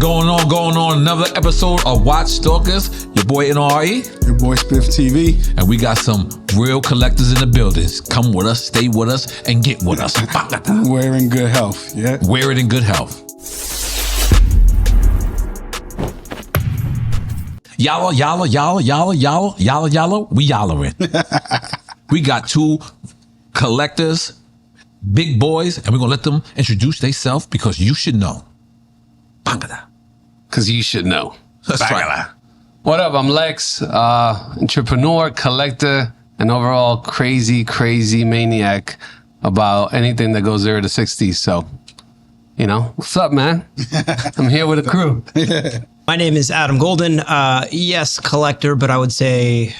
Going on. Another episode of Watch Stalkers. Your boy N.O.R.E. Your boy SPIFF TV. And we got some real collectors in the buildings. Come with us, stay with us, and get with us. We're in good health, yeah? Wear it in good health. Yalla, we yallering. We got two collectors, big boys, and we're going to let them introduce themselves because you should know. Because you should know. That's right. What up? I'm Lex, entrepreneur, collector, and overall crazy maniac about anything that goes 0 to 60. So, you know, what's up, man? I'm here with a crew. My name is Adam Golden. Yes, collector, but I would say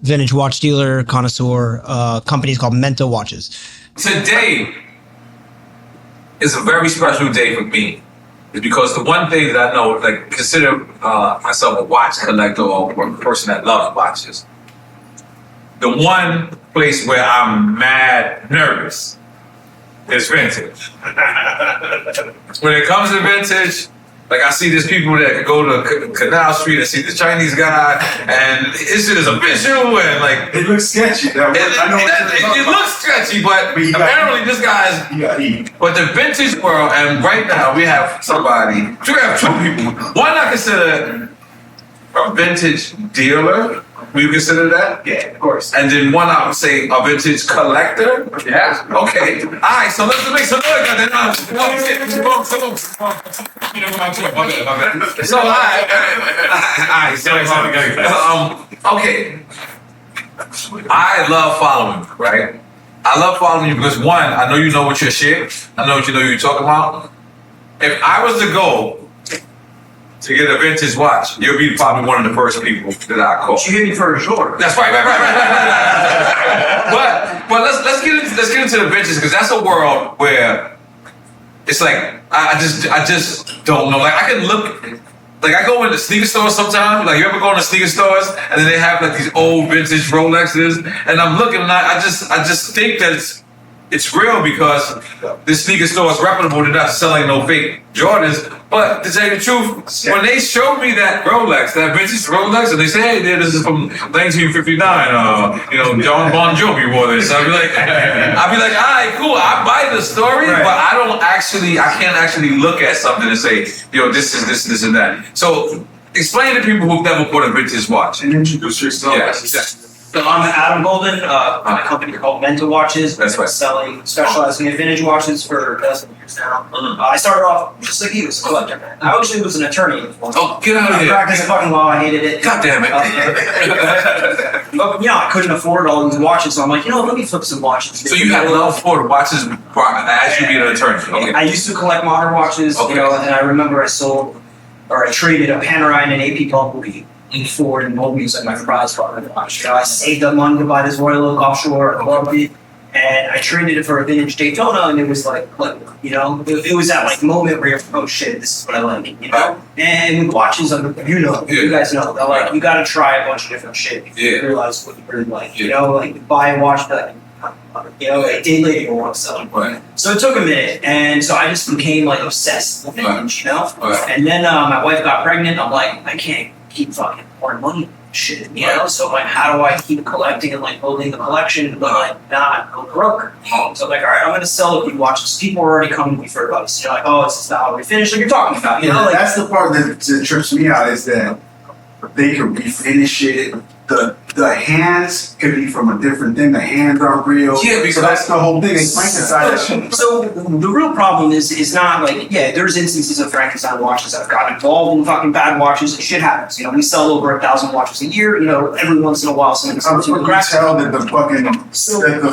vintage watch dealer, connoisseur. Company's called Menta Watches. Today is a very special day for me. It's because the one thing that I know, like, consider myself a watch collector or a person that loves watches. The one place where I'm mad nervous is vintage. When it comes to vintage, like, I see these people that go to Canal Street and see the Chinese guy, and his shit is official, and like It looks sketchy. it looks sketchy, but apparently this guy's. But the vintage world, and right now we have somebody. We have two people. One I consider a vintage dealer. Will you consider that? Yeah, of course. And then one I would say a vintage collector. Yeah. Okay. All right. So let's make some noise. So okay. I love following you, right? I love following you because one, I know you know what your shit. I know what you're talking about. If I was to go to get a vintage watch, you'll be probably one of the first people that I call. You hit me for sure. That's right. But let's get into the vintage because that's a world where it's like I just don't know. Like I can look, like I go into sneaker stores sometimes. Like you ever go into sneaker stores and then they have like these old vintage Rolexes, and I'm looking and I just think that it's real because this sneaker store is reputable. They're not selling no fake Jordans. But to tell you the truth, when they showed me that Rolex, that vintage Rolex, and they say, hey, this is from 1959, John Bon Jovi wore this. I'd be like, all right, cool. I buy the story, but I can't actually look at something and say, this is this and that. So explain to people who've never bought a vintage watch. And introduce yourself. Yeah. So I'm Adam Golden, a company called Menta Watches. That's right. Specializing in vintage watches for a dozen years now. I started off just like you, as a collector. I actually was an attorney. Oh, get out of here. I practiced fucking law, I hated it. God damn it. But, I couldn't afford all these watches, so I'm like, let me flip some watches. So you had love for the watches as you being an attorney. Okay. I used to collect modern watches, and I remember I traded a Panerai and an AP Bumblebee. Ford and Moby was like my prize car. I saved up money to buy this Royal Oak offshore. I loved it, and I traded it for a vintage Daytona, and it was like it was that like moment where you're oh shit, this is what I like, And with watches, you guys know, they're like you got to try a bunch of different shit before you realize what you really like. Like buy a watch that. A day later you want to sell it. Right. So it took a minute, and so I just became like obsessed with vintage, Right. And then my wife got pregnant. I'm like, I can't keep fucking pouring money into shit, So I'm like, how do I keep collecting and like building the collection, but like not go broke? So I'm like, all right, I'm gonna sell a few watches. People are already coming to me for advice. Like, oh, it's just not how we finish. Like you're talking about, That's the part that trips me out is that they can refinish it. The hands could be from a different thing. The hands aren't real. Yeah, because so that's the whole thing. They Frankenstein that shit. So the real problem is not like, there's instances of Frankenstein watches that have gotten involved in fucking bad watches. Shit happens. We sell over 1,000 watches a year. Every once in a while something comes to the cracks. Tell that the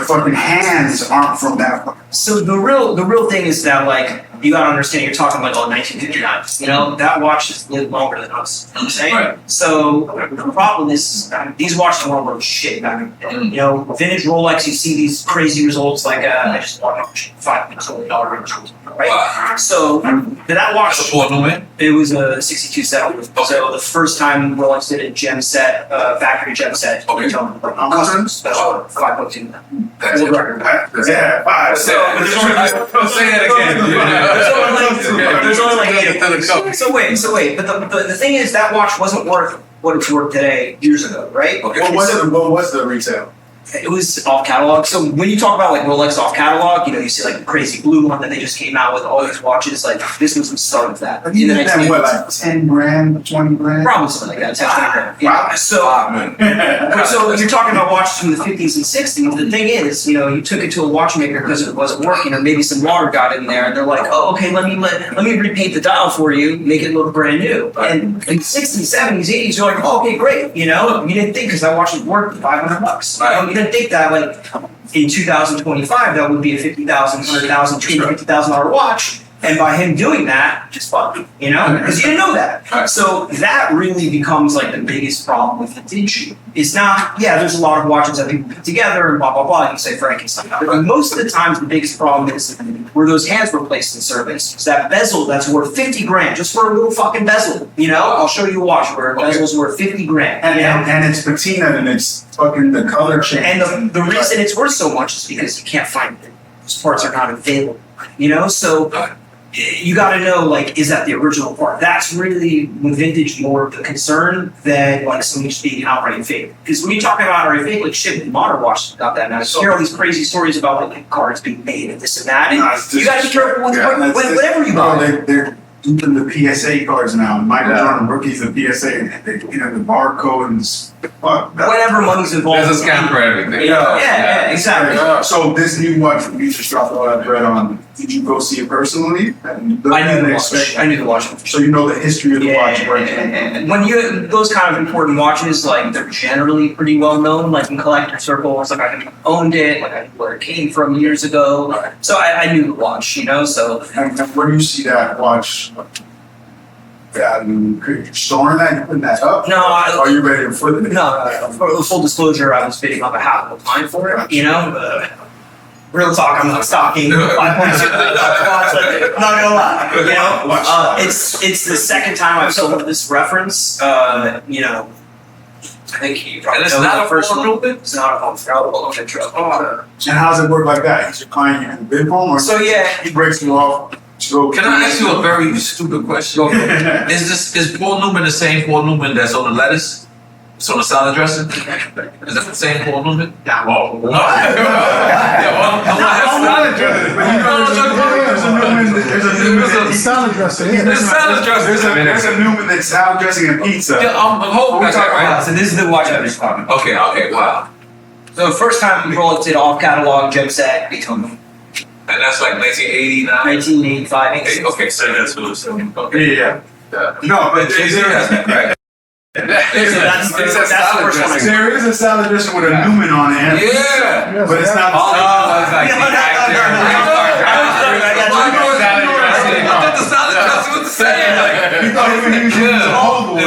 fucking hands aren't from that. So the real thing is that like you gotta understand you're talking like 1959. That watch has lived longer than us. You know what I'm saying? Right. So the problem is these watches weren't worth shit back in the day. Vintage Rolex, you see these crazy results like I just bought $5 million vintage Rolex. right? Wow. So that watch, That's a Paul Newman. it was a 62 set. So the first time Rolex did a gem set, factory gem set, Okay. custom special 5.2. That's World it. record. Yeah, five. So there's only Say that again. there's only like 8 of them. So wait. But the thing is, that watch wasn't worth what it's worth today years ago, right? Okay. What was the retail? It was off catalog. So when you talk about like Rolex off catalog, you see like the crazy blue one that they just came out with, all these watches. Like this was the start of that. You did that what, like 10 grand, 20 grand? Probably something like that, 10, 20 grand. Yeah. Wow. So you're talking about watches from the 50s and 60s. The thing is, you took it to a watchmaker because it wasn't working, or maybe some water got in there, and they're like, oh, okay, let me repaint the dial for you, make it look brand new. And in the 60s, 70s, 80s, you're like, oh, okay, great. You didn't think because that watch was worth $500. You didn't think that like in 2025 that would be a $50,000, $100,000, $250,000 watch. And by him doing that, just fun, because you didn't know that. So that really becomes like the biggest problem with vintage. It's not, there's a lot of watches that people put together and blah, blah, blah. You can say Frankenstein. But most of the times, the biggest problem is where those hands were placed in service. It's that bezel that's worth 50 grand just for a little fucking bezel. I'll show you a watch where a bezel's worth 50 grand. And it's patina and it's fucking the color change. And the reason it's worth so much is because you can't find it. Those parts are not available. So you got to know, like, is that the original part? That's really, with vintage, more of the concern than, like, something just being outright fake. Because when you talk about outright fake, like, shit, modern watches got that now. You hear all these crazy stories about, like cards being made and this and that. And you got to be careful with whatever you buy. They're doing the PSA cards now. Michael Jordan rookies the PSA, and the barcode and whatever money's involved. There's a scam for everything. Yeah, exactly. So this new watch you just dropped all that bread on. Did you go see it personally? I knew the watch. So you know the history of the watch. And when you those kind of important watches, like they're generally pretty well known, like in collector circles. Like I owned it, like I knew where it came from years ago. So I knew the watch, So and where do you see that watch? Storing that, you putting that up? No, are you ready to flip it? No. For full disclosure, I was bidding on behalf of a client for it. Real talk, I'm not stalking 5.2 watch. I'm not gonna lie. It's the second time I've sold this reference. I think you probably it's not a first Paul Newman? It's not a home travel. And how does it work like that? Is your client you can bid for him, or So he breaks you off? Can I ask you a very stupid question? Is Paul Newman the same Paul Newman that's on the lettuce? It's on the salad dressing? Is that the same Paul Newman? No. Salad dressing. There's a Newman that's salad dressing and pizza. I'm hoping that's right. So this is the watch I was talking about. Okay, wow. So the first time we rolled it off catalog gem set, Daytona. And that's like 1989? 1985. Okay, so that's what it's okay. Yeah. No, but right? So that's the first one. there is a salad dressing with a Newman on it. Yeah. But it's not. I thought the salad dressing was the same. You thought he was using the old one.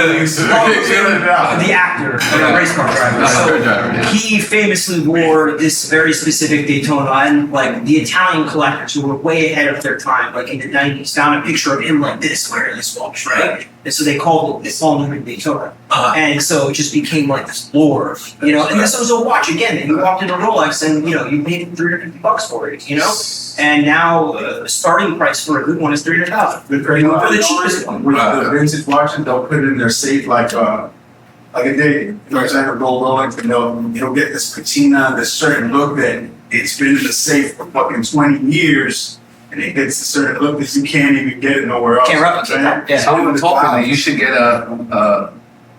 The actor, the race car driver. So he famously wore this very specific Daytona, and like the Italian collectors who were way ahead of their time, like in the 90s, found a picture of him like this wearing this watch, right? And so they called it the Paul Newman Daytona. And so it just became like this lore, And this was a watch again. And you walked into Rolex and you paid $350 for it, And now the starting price for a good one is $300,000. For the cheapest one. With the vintage watches, they'll put it in their safe like a day. For example, gold Rolex, and they'll get this patina, this certain look that it's been in the safe for fucking 20 years. And it gets a certain look that you can't even get it nowhere else. Can't replicate that. Yeah. Someone told me that you should get a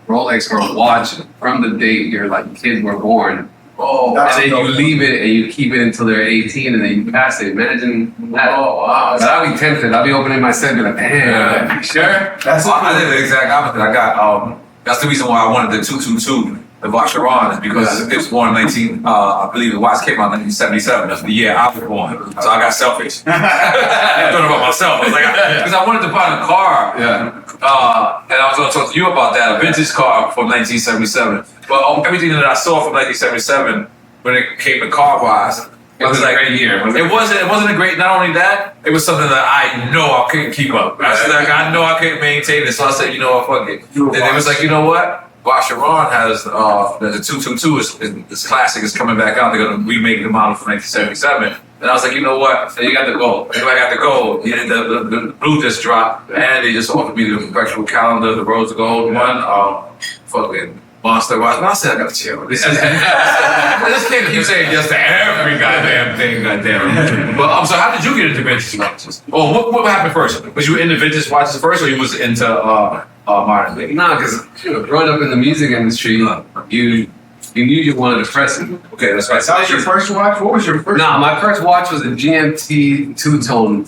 Rolex or a watch from the date your kids were born. Oh, And then you leave it and you keep it until they're 18 and then you pass it. Imagine that. Oh, wow. But I'll be tempted. I'll be opening my set and be like, damn, you sure? I did the exact opposite. I got, that's the reason why I wanted the 222, the Vacheron, is because it was born in I believe the watch came out in 1977. That's the year I was born. So I got selfish. I thought about myself. I was like, because I wanted to buy a car. Yeah. And I was going to talk to you about that, a vintage car from 1977. But everything that I saw from 1977, when it came to car-wise, It was a great year. It wasn't a great. Not only that, it was something that I know I couldn't keep up. I know I couldn't maintain it. So I said, you know what, fuck it. And it was like, you know what? Vacheron has the 222 is classic. It's coming back out. They're gonna remake the model from 1977. And I was like, you know what? So you got the gold. If I got the gold, yeah, the blue just dropped, and they just offered me the perpetual calendar, the rose gold one, fucking monster watch. And I said, I gotta chill. This is, I just can't keep saying yes to every goddamn thing, goddamn. But so how did you get into vintage watches? Oh, what happened first? Was you into vintage watches first, or you was into modern day? Nah, because growing up in the music industry, you knew you wanted to press it. Okay, that's right. That was your first watch? What was your first? Nah, my first watch was a GMT two-tone.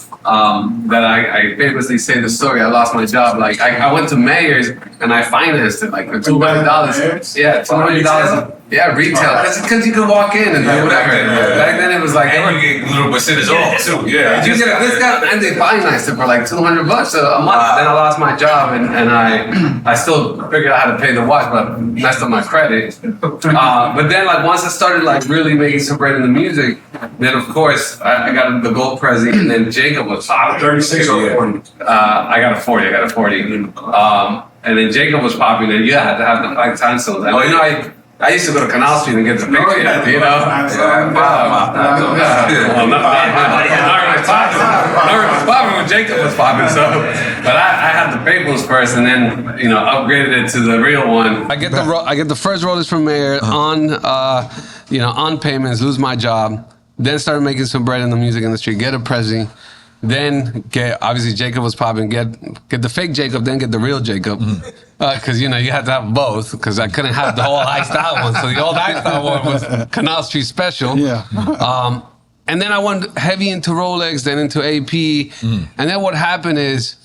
That I famously say the story. I lost my job. Like I went to Mayer's and I financed it like for $200. Yeah, $200. Yeah, retail. Because you could walk in and do whatever. Back then it was like, and you get a little percentage off too. Yeah, you get a discount and they financed it for like $200 a month. Then I lost my job and I still figured out how to pay the watch, but I messed up my credit. But then like once I started like really making some bread in the music, then of course I got the gold Prezi, and then Jacob was 36 or 40. I got a 40. And then Jacob was popular. You had to have the 5 time zones. And, you know, I used to go to Canal Street and get the picture, you know? N.O.R.E. was popping when Jacob was popping, so. But I had the Fables first, and then, you know, upgraded it to the real one. I get the first Rolex from Mayer on payments, lose my job, then started making some bread in the music industry, get a Prezi. Then obviously Jacob was popping. Get the fake Jacob, then get the real Jacob, because you had to have both. Because I couldn't have the whole high style one. So the old high style one was Canal Street Special. Yeah. And then I went heavy into Rolex, then into AP, and then what happened is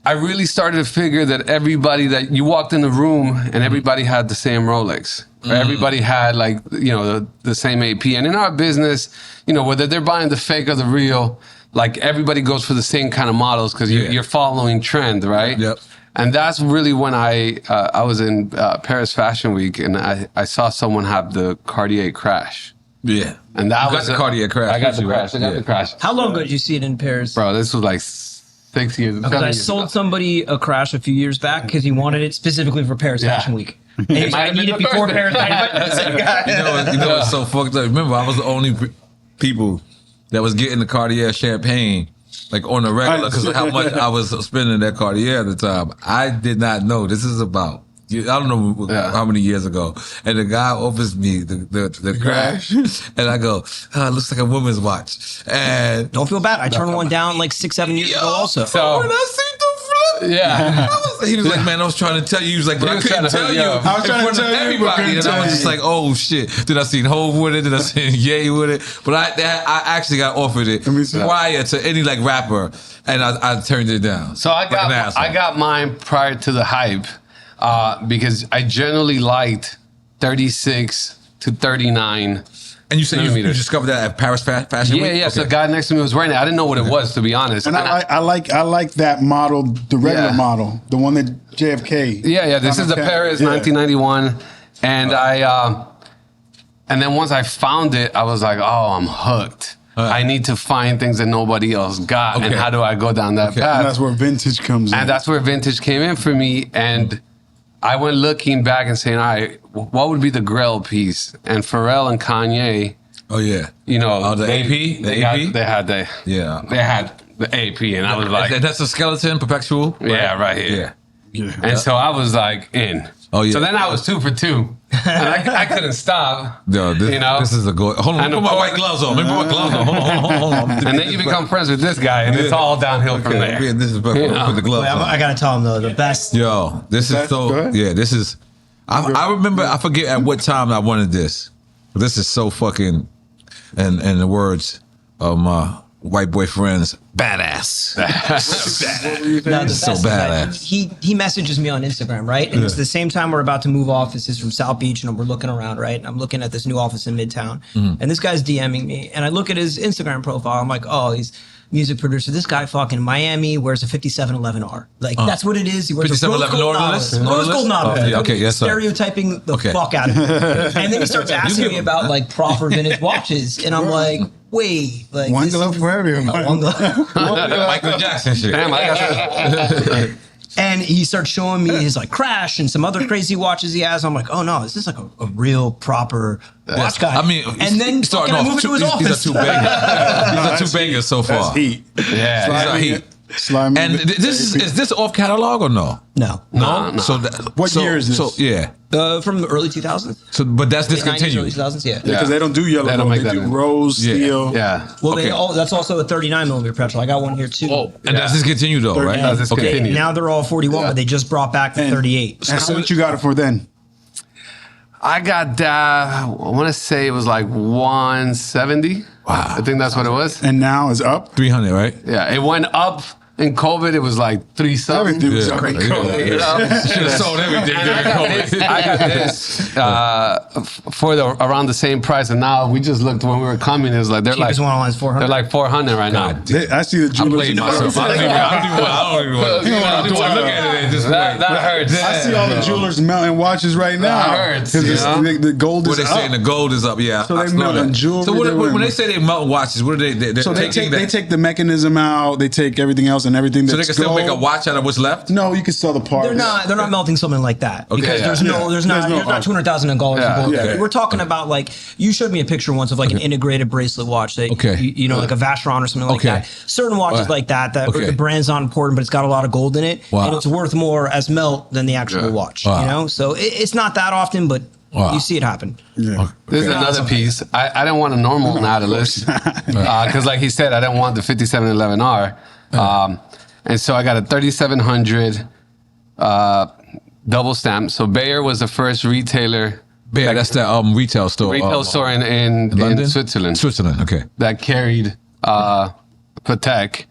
I really started to figure that everybody that you walked in the room and everybody had the same Rolex. Everybody had like the same AP, and in our business, whether they're buying the fake or the real. Like everybody goes for the same kind of models because you're following trend, right? Yep. And that's really when I was in Paris Fashion Week and I saw someone have the Cartier Crash. Yeah. And that was the Cartier Crash. I got the Crash. I got the Crash. How long ago did you see it in Paris? Bro, this was like 6 years. Because I sold somebody a Crash a few years back because he wanted it specifically for Paris Fashion Week. And he's like, I need it before Paris Fashion Week. You know what's so fucked up? Remember, I was the only people that was getting the Cartier champagne, like on the regular, because of how much I was spending that Cartier at the time. I did not know. This is about, I don't know how many years ago. And the guy offers me the Crash, and I go, it looks like a woman's watch. And don't feel bad. I turned one down like 6-7 years ago also. So when I see the flip, he was like, man, I was trying to tell you. He was like, but I couldn't tell you. I was trying to tell everybody. And I was just like, oh shit. Then I seen Hove with it. Then I seen Ye with it. But I actually got offered it prior to any like rapper, and I turned it down. So I got mine prior to the hype because I generally liked 36 to 39. And you said you discovered that at Paris Fashion Week? Yeah. Okay. So the guy next to me was wearing it. I didn't know what it was, to be honest. And I like that model, the regular model, the one that JFK. Yeah. This is the Paris 1991, and and then once I found it, I was like, oh, I'm hooked. I need to find things that nobody else got, and how do I go down that path? And that's where vintage comes in. And that's where vintage came in for me, and I went looking back and saying, all right, what would be the grail piece? And Pharrell and Kanye. Oh yeah. The AP? They had the AP, and I was like, that's a skeleton perpetual? Right? Yeah, right here. Yeah. And so I was like in. Oh yeah. So then I was 2 for 2. And I couldn't stop. Yo, this is a good. Hold on, put my white gloves on. Hold on. And then you become friends with this guy, and it's all downhill from there. Yeah, this is put the gloves on. I gotta tell him though, the best. Yo, this is so. Yeah, this is. I remember. I forget at what time I wanted this. This is so fucking. And the words of my white boyfriend's badass. So badass. He messages me on Instagram, right? And it's the same time we're about to move offices from South Beach, and we're looking around, right? And I'm looking at this new office in Midtown, and this guy's DMing me, and I look at his Instagram profile. I'm like, oh, he's music producer. This guy fucking in Miami wears a 5711R. Like that's what it is. He wears a 5711 rose gold knoblet. Oh, yeah, okay, yes, sir. Stereotyping the fuck out of me. And then he starts asking me about like proper vintage watches, and I'm like, wait, like one glove for everyone. One glove. Michael Jackson shit. Damn, I got And he starts showing me his like Crash and some other crazy watches he has. I'm like, oh no, is this like a real proper watch guy? I mean, and then starting fucking I off, move into his these office. are two bangers. These are two bangers so far. That's heat. Yeah. These are heat. Slime And is this off catalog or no? No. No. So What year is this? So yeah. From the early 2000s. So but that's 90s, early discontinued. 2000s, yeah. Because they don't do yellow They don't gold. make They that do anymore. rose, Yeah. steel. Yeah. Well, Okay. that's also a 39 millimeter petrol. I got one here too. Oh, and that's discontinued though, right? That's discontinued. Okay, now they're all 41, but they just brought back the 38. And how much you got it for then? I got I want to say it was like 170. Wow. I think that's what it was. And now it's up. 300, right? Yeah, it went up in COVID. It was like 3 something. Everything was Yeah. up. Great. Should have sold everything. And I got this for around the same price, and now we just looked when we were coming. It was like they're Cheapest one online is 400. They're like 400 right now. I see the I'm jewelers. playing myself. I don't even want to look at it. Just That hurts. I see all the jewelers melting watches right now. That hurts, Because you know? the gold What is they saying? up. The gold is up. Yeah. So I they saw melt that. on jewelry. So when they say they melt watches, what are they? They're So they taking take, they that. take the mechanism out. They take everything else and everything that's So they can still make a gold. watch out of what's left. No, you can sell the parts. They're not melting something like that because yeah. there's not There's no art. 200,000 in gold. Yeah. Yeah. We're talking about like you showed me a picture once of like an integrated bracelet watch that Okay. you know like a Vacheron or something like Okay. that. Certain watches Right. like that Okay. the brand's not important, but it's got a lot of gold in it, Wow. and it's worth more as melt than the actual watch. Wow. You know, so it's not that often, but Wow. you see it happen. Yeah. This is another piece. I didn't want a normal Nautilus because, like he said, I didn't want the 5711R, and so I got a 3700 double stamp. So Bayer was the first retailer. Yeah, that's the retail store. Retail store in London, Switzerland. Switzerland. Okay. That carried Patek,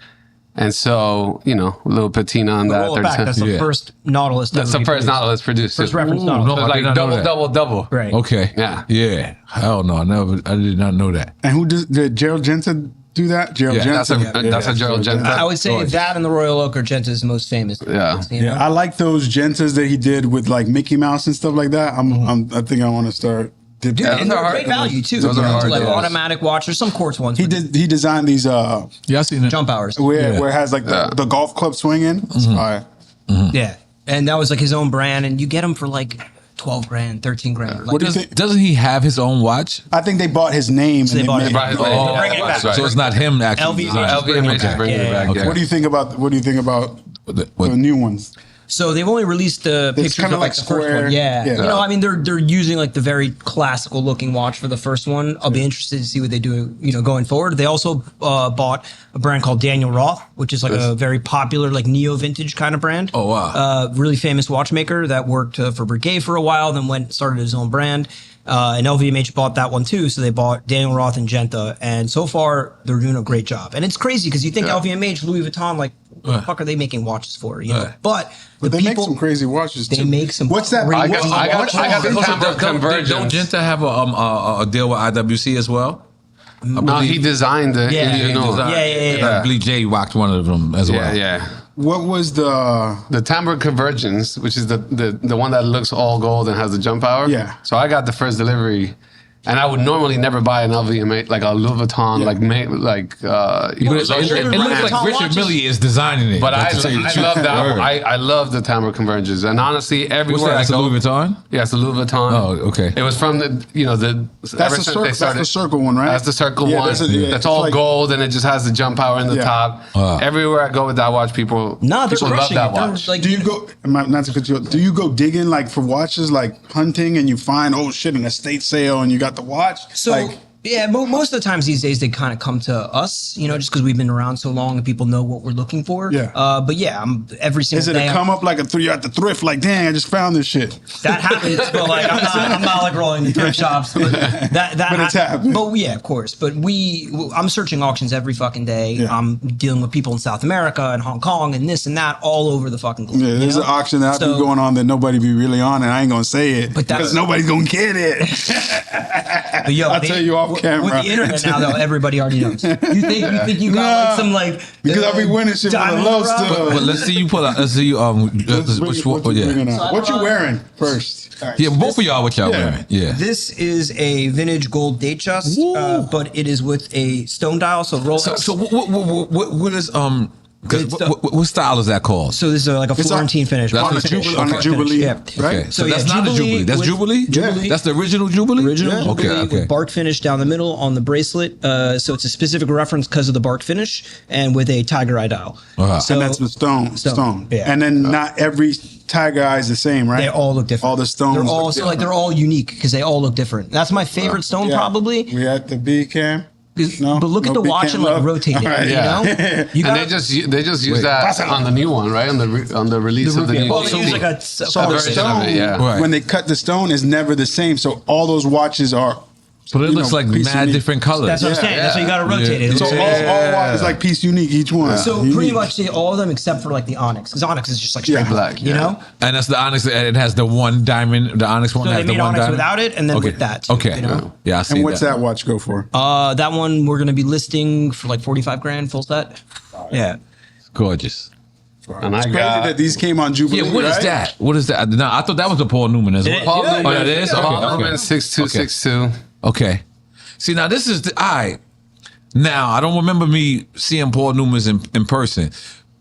and so a little patina on that. Roll it back. That's the Yeah. first Nautilus. That's the first Nautilus produced. First reference Ooh, Nautilus. no, So I it's did like not know double, that. double. Right. Okay. Yeah. Yeah. Hell no, I did not know that. And who did Gerald Jensen do that? Gerald Yeah, Jensen. That's a Gerald Jensen. I would say that and the Royal Oak are Genta's most famous. Yeah. You know? I like those Gentas that he did with like Mickey Mouse and stuff like that. I think I want to start. Dude, and they're great value too. Those are hard like deals. automatic watch. There's some quartz ones. He designed these Yeah, I seen it. jump hours. where Yeah. where it has like the golf club swinging. Mm-hmm. All right. Yeah, and that was like his own brand, and you get them for like 12 grand, 13 grand. Like, What do you think? Doesn't he have his own watch? I think they bought his name. So they bought made it. Right. Oh, Bring it back. so it's not him actually. LVMH. LVMH is bringing it back. Okay. Yeah. What do you think about What- the new ones? So they've only released the pictures kinda of like like the first square. one. Yeah. Yeah. You know, I mean, they're using like the very classical looking watch for the first one. I'll be interested to see what they do, going forward. They also bought a brand called Daniel Roth, which is like a very popular like neo vintage kind of brand. Oh, wow. Really famous watchmaker that worked for Breguet for a while, then started his own brand. And LVMH bought that one too, so they bought Daniel Roth and Genta, and so far they're doing a great job. And it's crazy because you think LVMH, Louis Vuitton, like what the fuck are they making watches for? You know, but But they make some crazy watches too. They make some. What's that? great I got- what's- I got- what's I got that- the Don't Tambour Convergence. Genta have a deal with IWC as well? No, he designed it. Yeah. You know. Yeah. I believe Jay rocked one of them as well. Yeah. What was the? The Timbre Convergence, which is the one that looks all gold and has the jump hour. Yeah. So I got the first delivery, and I would normally never buy an LVMH like a Louis Vuitton Yeah. It looks like Richard Mille is designing it. But I to tell you the truth. love that. Word. I love the Timbre Convergence, and honestly, What's everywhere that? I That's a go, Louis Vuitton? yeah, it's a Louis Vuitton. Oh, okay. It was from the That's ever the since circle. they That's started. the circle one, right? That's the circle Yeah, one. that's a- yeah, That's it's all like- gold, and it just has the jump power in the Yeah. top. Wow. Everywhere I go with that watch, people Nah, they're people love crushing that it. They're watch. like, Do you go? Not to cut you off, do you go digging like for watches, like hunting, and you find an estate sale, and you got the watch? So like, yeah, most of the times these days they kind of come to us, just because we've been around so long and people know what we're looking for. Yeah. But yeah, every single is it day. a come up like you're at the thrift? Like, dang, I just found this shit. That happens, but like I'm not like rolling the thrift shops. But that it's happening. But yeah, of course. But I'm searching auctions every fucking day. Yeah. I'm dealing with people in South America and Hong Kong and this and that all over the fucking globe. Yeah, there's an auction that be going on that nobody be really on, and I ain't gonna say it But that's- because nobody's gonna get it. But yo, I'll tell you off off camera. With the internet now, though, everybody already knows. You think you got like some like because I'll be winning shit for the diamond low in the rough? stuff. But let's see you pull out. Let's see you which one? Yeah, What you wearing first? yeah. Both of y'all, what y'all wearing? Yeah. This is a vintage gold Datejust, but it is with a stone dial. So Rolex. So what is what style is that called? So this is like a Florentine finish. That's on what the you- Jubilee, on the okay. Jubilee, Yeah. right? Okay. So So that's yeah, not a Jubilee Jubilee. That's with- Jubilee. Jubilee. That's the original Jubilee. Original Jubilee Okay. with bark finish down the middle on the bracelet. So it's a specific reference because of the bark finish and with a tiger eye dial. So And that's the stone. Yeah. And then not every tiger eye is the same, right? They all look different. All the stones. They're all look so like different. they're all unique because they all look different. That's my favorite stone Yeah. probably. We at the B cam. No, but look at no the big watch can and like love. rotate it. All right. You know, you And got they just use that on the new one, right? On the release of the new well, one. they use like a So the color version stone, of it, yeah. Right. when they cut the stone, is never the same. So all those watches are. But it you looks know, like piece mad unique. different colors. That's what I'm saying. That's why you got to rotate it. So all watches like piece unique each one. So Unique. pretty much all of them except for like the onyx, because onyx is just like straight Yeah. black, Black, you yeah. know. And that's the onyx. And it has the one diamond. The onyx one So has they the made one onyx diamond. without it, and then Okay. with that. Too, Okay. You know? Yeah, I see And what's that watch go for? That one we're gonna be listing for like 45 grand full set. Yeah. Gorgeous. And I It's crazy got that these came on Jubilee. Yeah, what is right? that? What is that? No, I thought that was a Paul Newman as well. Paul Newman. Oh, that is? Okay. Paul okay. Newman 6262. Okay. See, now this is Now I don't remember me seeing Paul Newman's in person,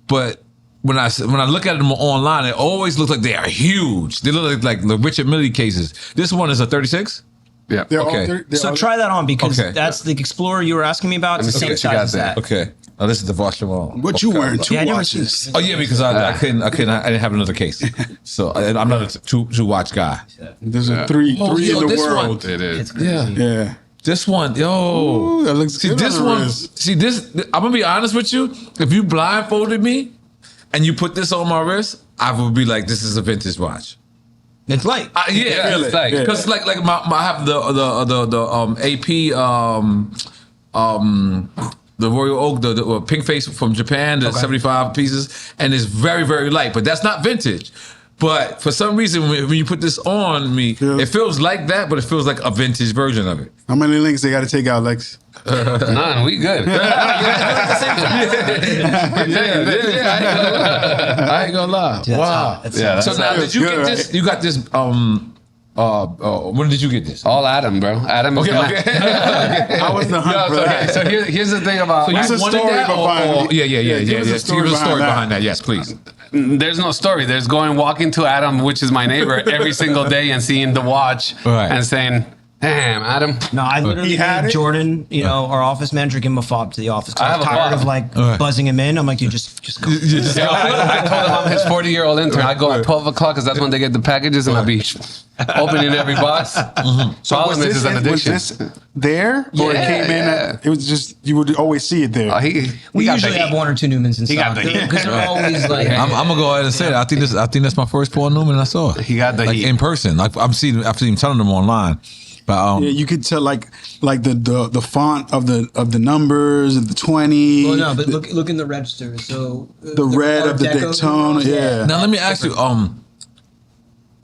but when I look at them online, it always looks like they are huge. They look like the Richard Mille cases. This one is a 36. Yeah. They're all Okay. they're So all- try that on because Okay. that's the Explorer you were asking me about. It's the Let me same see what you size got as that. Okay. Now this is the Vacheron. What you wearing? Two Yeah, I never seen watches. this. Oh yeah, because I didn't have another case, so I'm not a two watch guy. There's a three Oh, in yo, the this world. It is. It's crazy. Yeah. Yeah. This one, yo. Ooh, that looks see good this on the one. wrist. See this. I'm gonna be honest with you. If you blindfolded me and you put this on my wrist, I would be like, this is a vintage watch. It's light. Yeah, Really? it's like Yeah. because like I have the AP the Royal Oak, the pink face from Japan, the 75 pieces, and it's very, very light, but that's not vintage. But for some reason, when you put this on me, Yeah. it feels like that, but it feels like a vintage version of it. How many links they got to take out, Lex? None, we good. I ain't gonna lie. Wow. Yeah, So that's now, did you good, get this? right? You got this. When did you get this? All Adam, bro. Adam is Okay, the man. okay. I was the hunt for that. So here's the thing about So you What's the wanted story that, behind it? yeah. give us a Give story us a story behind that. behind that. Yes, please. there's no story. There's walking to Adam, which is my neighbor, every single day and seeing the watch Right. and saying, "Damn, Adam." No, I literally He had made it? Jordan, our office manager, give him a fob to the office. I have I'm a tired fob. of like Right. buzzing him in. I'm like, dude, just go. Yeah, I told him I'm his 40-year-old intern. I go at 12 o'clock because that's when they get the packages, and I'll be opening every box. Problem is, it's an addiction. Was this there? Or it Yeah, came in? yeah. It was just, you would always see it there. We got usually the have heat. one or two Newmans in He got stock the heat. because they're always like. I'm gonna go ahead and say it. I think that's my first Paul Newman I saw. He got the like heat. in person. Like I've seen telling them online. But Yeah, you could tell like the font of the numbers and the 20. Well, no, but look in the register. So the red Art of the Deco Daytona. Yeah. now let me ask you,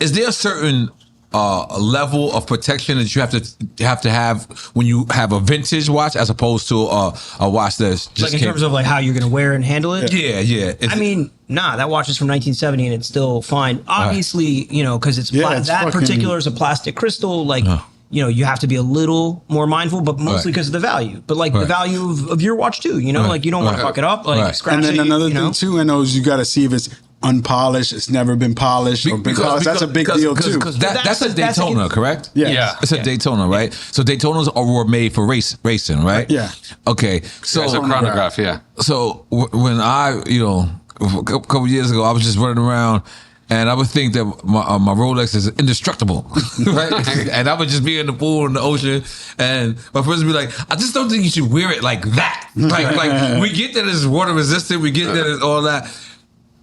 is there a certain level of protection that you have to have when you have a vintage watch as opposed to a watch that's just like in terms of like how you're gonna wear and handle it. yeah. I mean, that watch is from 1970 and it's still fine. Obviously, because it's, Yeah, it's that fucking- particular is a plastic crystal. Like, you have to be a little more mindful, but mostly Right. because of the value. But like the Right. value of your watch too. Like you don't want to Right. fuck it up. Like Right. scratch And then it, another thing too, I know, is you got to see if it's unpolished, it's never been polished, or because that's a big deal too. Because that's a that's a- Daytona, correct? Yeah. Yeah. It's a Daytona, right? So Daytonas were made for racing, right? Yeah. Okay. So It's a chronograph, yeah. So when I, a couple years ago, I was just running around, and I would think that my Rolex is indestructible, right? And I would just be in the pool in the ocean, and my friends would be like, "I just don't think you should wear it like that." Like we get that it's water resistant, we get that it's all that.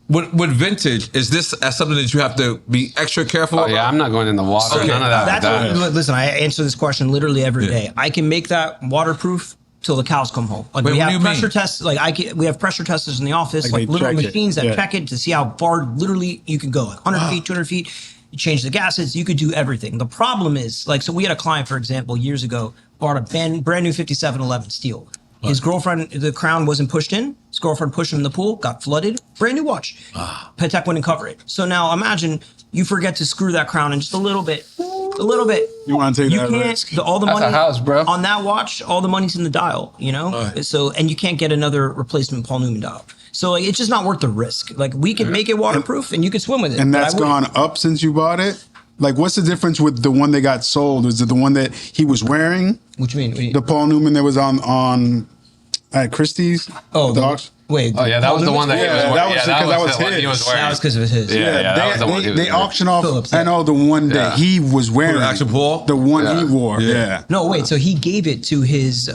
With vintage, is this something that you have to be extra careful Oh, about? yeah, I'm not going in the water. Okay. None of that. That's what, listen. I answer this question literally every day. I can make that waterproof till the cows come home. Like Wait, we what do have you pressure mean? tests. Like we have pressure testers in the office, Like like they literal check it. machines that Yeah. check it to see how far literally you can go. 100 feet, 200 feet. You change the gases. You could do everything. The problem is, so we had a client, for example, years ago, bought a brand new 5711 steel. His girlfriend, the crown wasn't pushed in. His girlfriend pushed him in the pool, got flooded. Brand new watch. Patek wouldn't cover it. So now imagine you forget to screw that crown in just a little bit. A little bit. You want to take that can't, risk? all the That's money a house, bro. on that watch, all the money's in the dial, you know? So, and you can't get another replacement Paul Newman dial. So like, it's just not worth the risk. Like we can make it waterproof and you can swim with it. And but that's I wouldn't. gone up since you bought it? Like, what's the difference with the one that got sold? Was it the one that he was wearing? What you mean? The Paul Newman that was on at Christie's? Oh, the auction? wait. Oh yeah, that Paul was the Newman's one that he Yeah, was that wearing. was Yeah, because that was the one his. he was wearing. That was because of his. Yeah, that was the one he was They wearing. auction off. Phillips, I know the one that Yeah. he was wearing. the actual Paul? The one Yeah. he wore. Yeah. Yeah. No, wait. So he gave it to his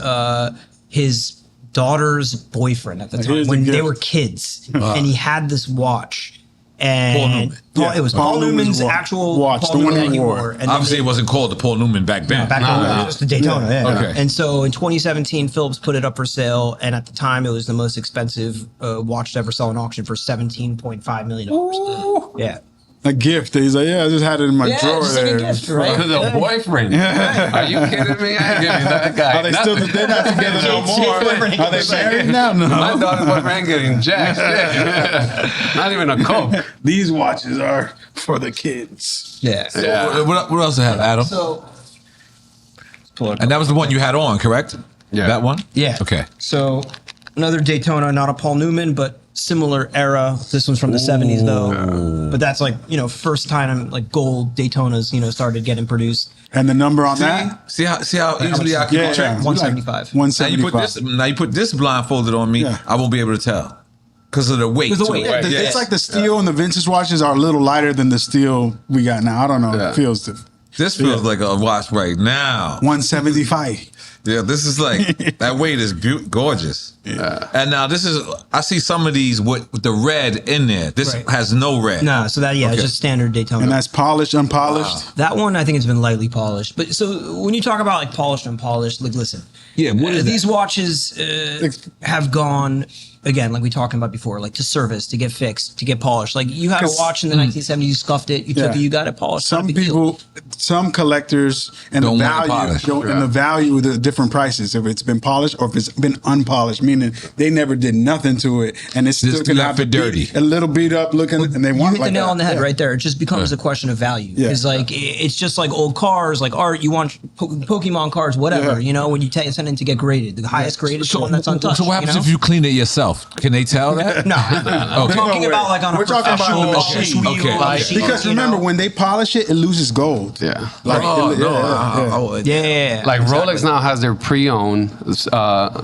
daughter's boyfriend at the time Here's the when they gift. were kids, and he had this watch. And Paul Newman. Yeah, it was Paul Paul Newman's Newman's watch. actual Watch, Paul the one Newman he that wore. And then Obviously, it wasn't called the Paul Newman back then. back then, it was just the Daytona. Yeah. Okay. And so in 2017, Phillips put it up for sale, and at the time, it was the most expensive watch to ever sell in auction for $17.5 million. Yeah. A gift. He's like, yeah, I just had it in my Yeah, drawer just like a there. gift, right? To the boyfriend. Are you kidding me? I ain't giving that guy. Are they still? nothing. They're not together no more. Are they married now? No. My daughter's boyfriend getting jacked. Shit. Not even a coke. These watches are for the kids. Yeah. Yeah. What else I had, Adam? So And that was the one you had on, correct? Yeah. That one? yeah. Okay. So another Daytona, not a Paul Newman, but similar era. This one's from the 70s though. But that's like, first time like gold Daytonas, started getting produced. And the number on that? See how easily I can Yeah, check? 175. Now you put this blindfolded on me, Yeah. I won't be able to tell. Because of the weight. Because the too. weight, Yeah, yeah. it's like the steel and the vintage watches are a little lighter than the steel we got now. I don't know. Yeah. It feels different. This feels like a watch right now. 175. Yeah, this is like, that weight is gorgeous. Yeah. And now I see some of these with the red in there. This Right. has no red. No, so that, Okay. it's just standard Daytona. And that's polished, unpolished. That one, I think it's been lightly polished. But so when you talk about like polished and unpolished, like listen, Yeah, what is these watches have gone again, like we talked about before, like to service, to get fixed, to get polished. Like you had a 'Cause- watch in the 1970s, you scuffed it, you took Yeah. it, you got it polished. Some not a big deal. people, some collectors, and Don't the want it value, polished. and the value of the different prices. If it's been polished or if it's been unpolished, meaning they never did nothing to it, and it's Just still gonna left have it to dirty. be a little beat up looking, and they You want hit like the nail that. on the head Yeah. right there. It just becomes a question of value. Yeah. It's like it's just like old cars, like art. You want Pokemon cards, whatever. Yeah. When you send in to get graded, the highest graded is the one that's untouched. So what happens if you clean it yourself? Can they tell that? No, we're talking about like on a We're talking about professional the polish machine. wheel, Okay. machine, Because remember, when they polish it, it loses gold. Yeah. Like, Oh, yeah, no. yeah, yeah. yeah. Like Rolex now has their pre-owned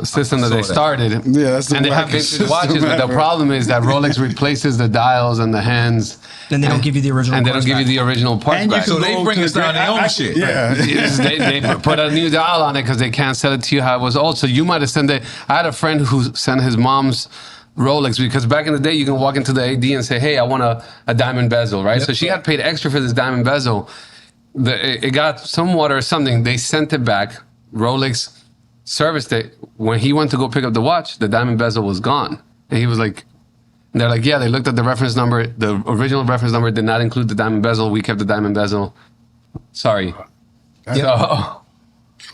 system that they saw that. started. Yeah, that's the and they have wackest vintage system watches, but the ever. problem is that Rolex replaces the dials and the hands, Then they don't give you the original. and they don't parts give you back. the original parts And you back. can So they go bring to us down the- their own I- shit. Yeah. Yes, they put a new dial on it because they can't sell it to you how it was old. So you might have sent it. I had a friend who sent his mom's Rolex because back in the day you can walk into the AD and say, "Hey, I want a diamond bezel," right? So she had paid extra for this diamond bezel. It got some water or something. They sent it back. Rolex serviced it. When he went to go pick up the watch, the diamond bezel was gone, and he was like. And they're like, yeah, they looked at the reference number. The original reference number did not include the diamond bezel. We kept the diamond bezel. Sorry. So,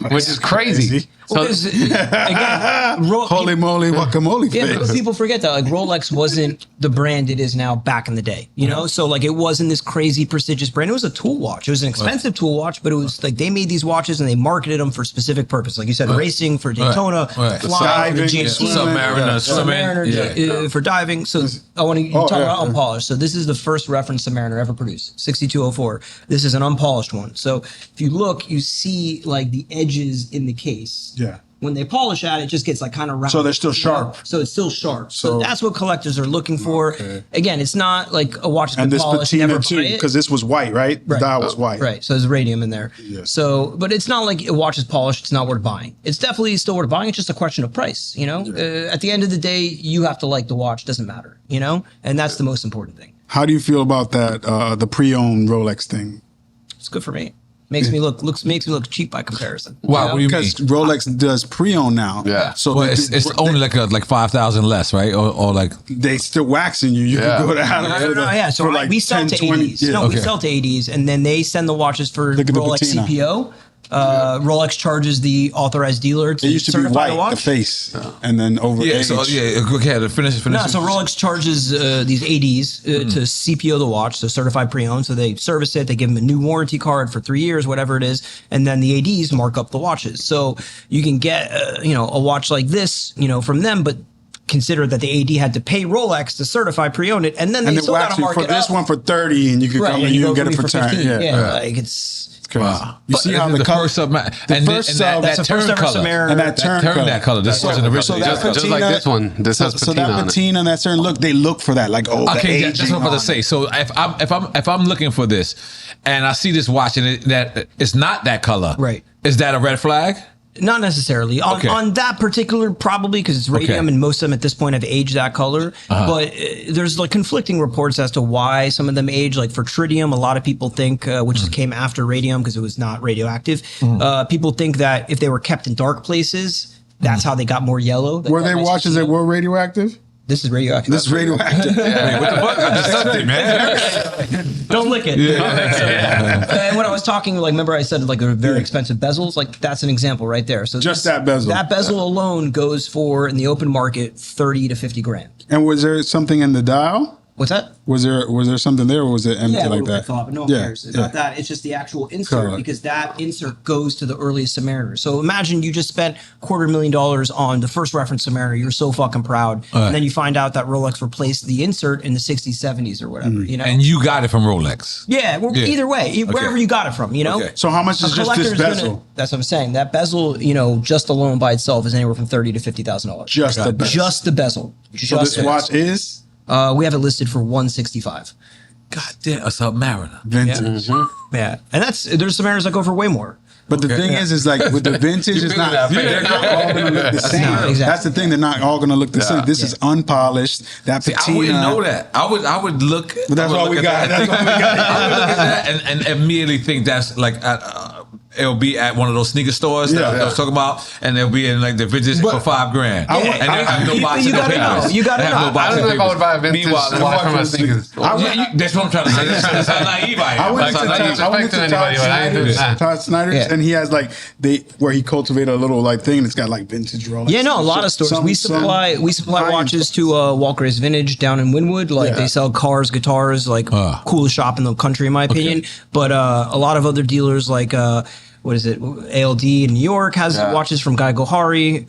which is crazy. Well, So, 'cause, again, Holy moly, guacamole Yeah, face. but people forget that like Rolex wasn't the brand it is now back in the day, So like it wasn't this crazy prestigious brand. It was a tool watch. It was an expensive tool watch, but it was like they made these watches and they marketed them for specific purpose. Like you said, racing for Daytona, Right. flying for the Diving, GMC, Submariner, Submariner for diving. So I want to talk about unpolished. So this is the first reference Submariner ever produced, 6204. This is an unpolished one. So if you look, you see like the edges in the case. Yeah. When they polish at it, just gets like kind of round. So they're still sharp. So it's still sharp. So So- that's what collectors are looking for. Okay. Again, it's not like a watch that's And been this polished, never patina buy too, it. because this was white, right? The dial was white. Right. So there's radium in there. Yeah. So, but it's not like a watch is polished. It's not worth buying. It's definitely still worth buying. It's just a question of price. At the end of the day, you have to like the watch. Doesn't matter. And that's the most important thing. How do you feel about that? The pre-owned Rolex thing. It's good for me. Makes me look cheap by comparison. Wow, what do you mean? Because Rolex does pre-owned now. Yeah. So Well, they it's do- only like 5,000 less, right? Or like they still waxing you. You Yeah. can go down Yeah, so for like we sell 10, to 20. 80s. Yeah. No, we Okay. sell to 80s, and then they send the watches for Look at the Rolex patina. CPO. Rolex charges the authorized dealer to It used to be certify the white, watch. the face, and then over Yeah, age. so okay, to finish. No, so Rolex charges these ADs to CPO the watch, so certified pre-owned. So they service it, they give them a new warranty card for 3 years, whatever it is, and then the ADs mark up the watches. So you can get a watch like this, from them, but consider that the AD had to pay Rolex to certify pre-own it, and then they still got to mark for it this up. one for 30, and you could come and you get it for 10. 15. Yeah. Like it's crazy. Wow. You see how the color, first sub, the first sub, that's the first ever Submariner. and that turn color. that color. This wasn't original. So that just like patina- this one. This has so patina that on it. patina and that certain look, they look for that. Like, the Okay, aging that's what I'm about on to say. it. So if I'm looking for this, and I see this watch and that it's not that color, Right. Is that a red flag? Not necessarily on that particular, probably because it's radium, and most of them at this point have aged that color. But there's like conflicting reports as to why some of them age. Like for tritium, a lot of people think, which came after radium because it was not radioactive. People think that if they were kept in dark places, that's how they got more yellow. Were they watches that were radioactive? This is radioactive. This is radioactive. Wait, what the fuck? I just touched it, man. Don't lick it. And when I was talking, like, remember I said like they're very expensive bezels? Like that's an example right there. So Just that bezel. That bezel alone goes for, in the open market, 30 to 50 grand. And was there something in the dial? What's that? Was there something there, or was it empty like that? Thought, but no one cares about that. It's just the actual insert Correct. because that insert goes to the earliest Submariner. So imagine you just spent $250,000 on the first reference Submariner. You're so fucking proud, and then you find out that Rolex replaced the insert in the 60s, 70s, or whatever. You know, And you got it from Rolex. yeah, well, Yeah. either way, wherever you got it from, Okay. So how much is just this bezel? That's what I'm saying. That bezel, just alone by itself is anywhere from $30,000 to $50,000. Just the bezel. Just the bezel. So this watch is We have it listed for $165. God damn, a Submariner. vintage. Yeah, and there's Submariners that go for way more. But the thing is like with the vintage, it's not. They're not all gonna look the same. Exactly. That's the thing. They're not all gonna look the same. This is unpolished. That See, patina. I wouldn't know that. I would look. But that's I would all we look got. at that. That's all we got. I would look at that and immediately think that's like it'll be at one of those sneaker stores that I was talking about, and they'll be in like the vintage for $5,000. And they have no box in the papers. You gotta They have know. no box I don't in know if I would buy a vintage Meanwhile, watch from my sneakers. that's what I'm trying to say. That's how naive I am. I went That's how naive. to disrespecting anybody, but I ain't doing that. Todd Snyder's, and he has like where he cultivated a little like thing that's got like vintage Rolex. Yeah, no, a lot of stores. We supply watches to Walker's Vintage down in Wynwood. Like they sell cars, guitars, like coolest shop in the country, in my opinion. But a lot of other dealers like what is it? ALD in New York has watches from Guy Gohari.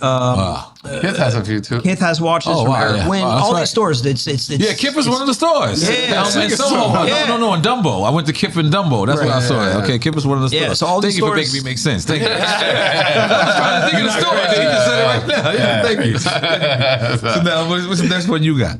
Kith has a few too. Kith has watches from Eric Wynn. Wow, that's all right. these stores. It's Yeah, Kip is one of the stores. Yeah, in Soho. No, in Dumbo. I went to Kip in Dumbo. That's where I saw it. Okay, Kip is one of the stores. Yeah, so all Thank these you for stores- making me make sense. Thank you. I was trying to think of the story. You just said it right now. Yeah, thank you. So now, what's the next one you got?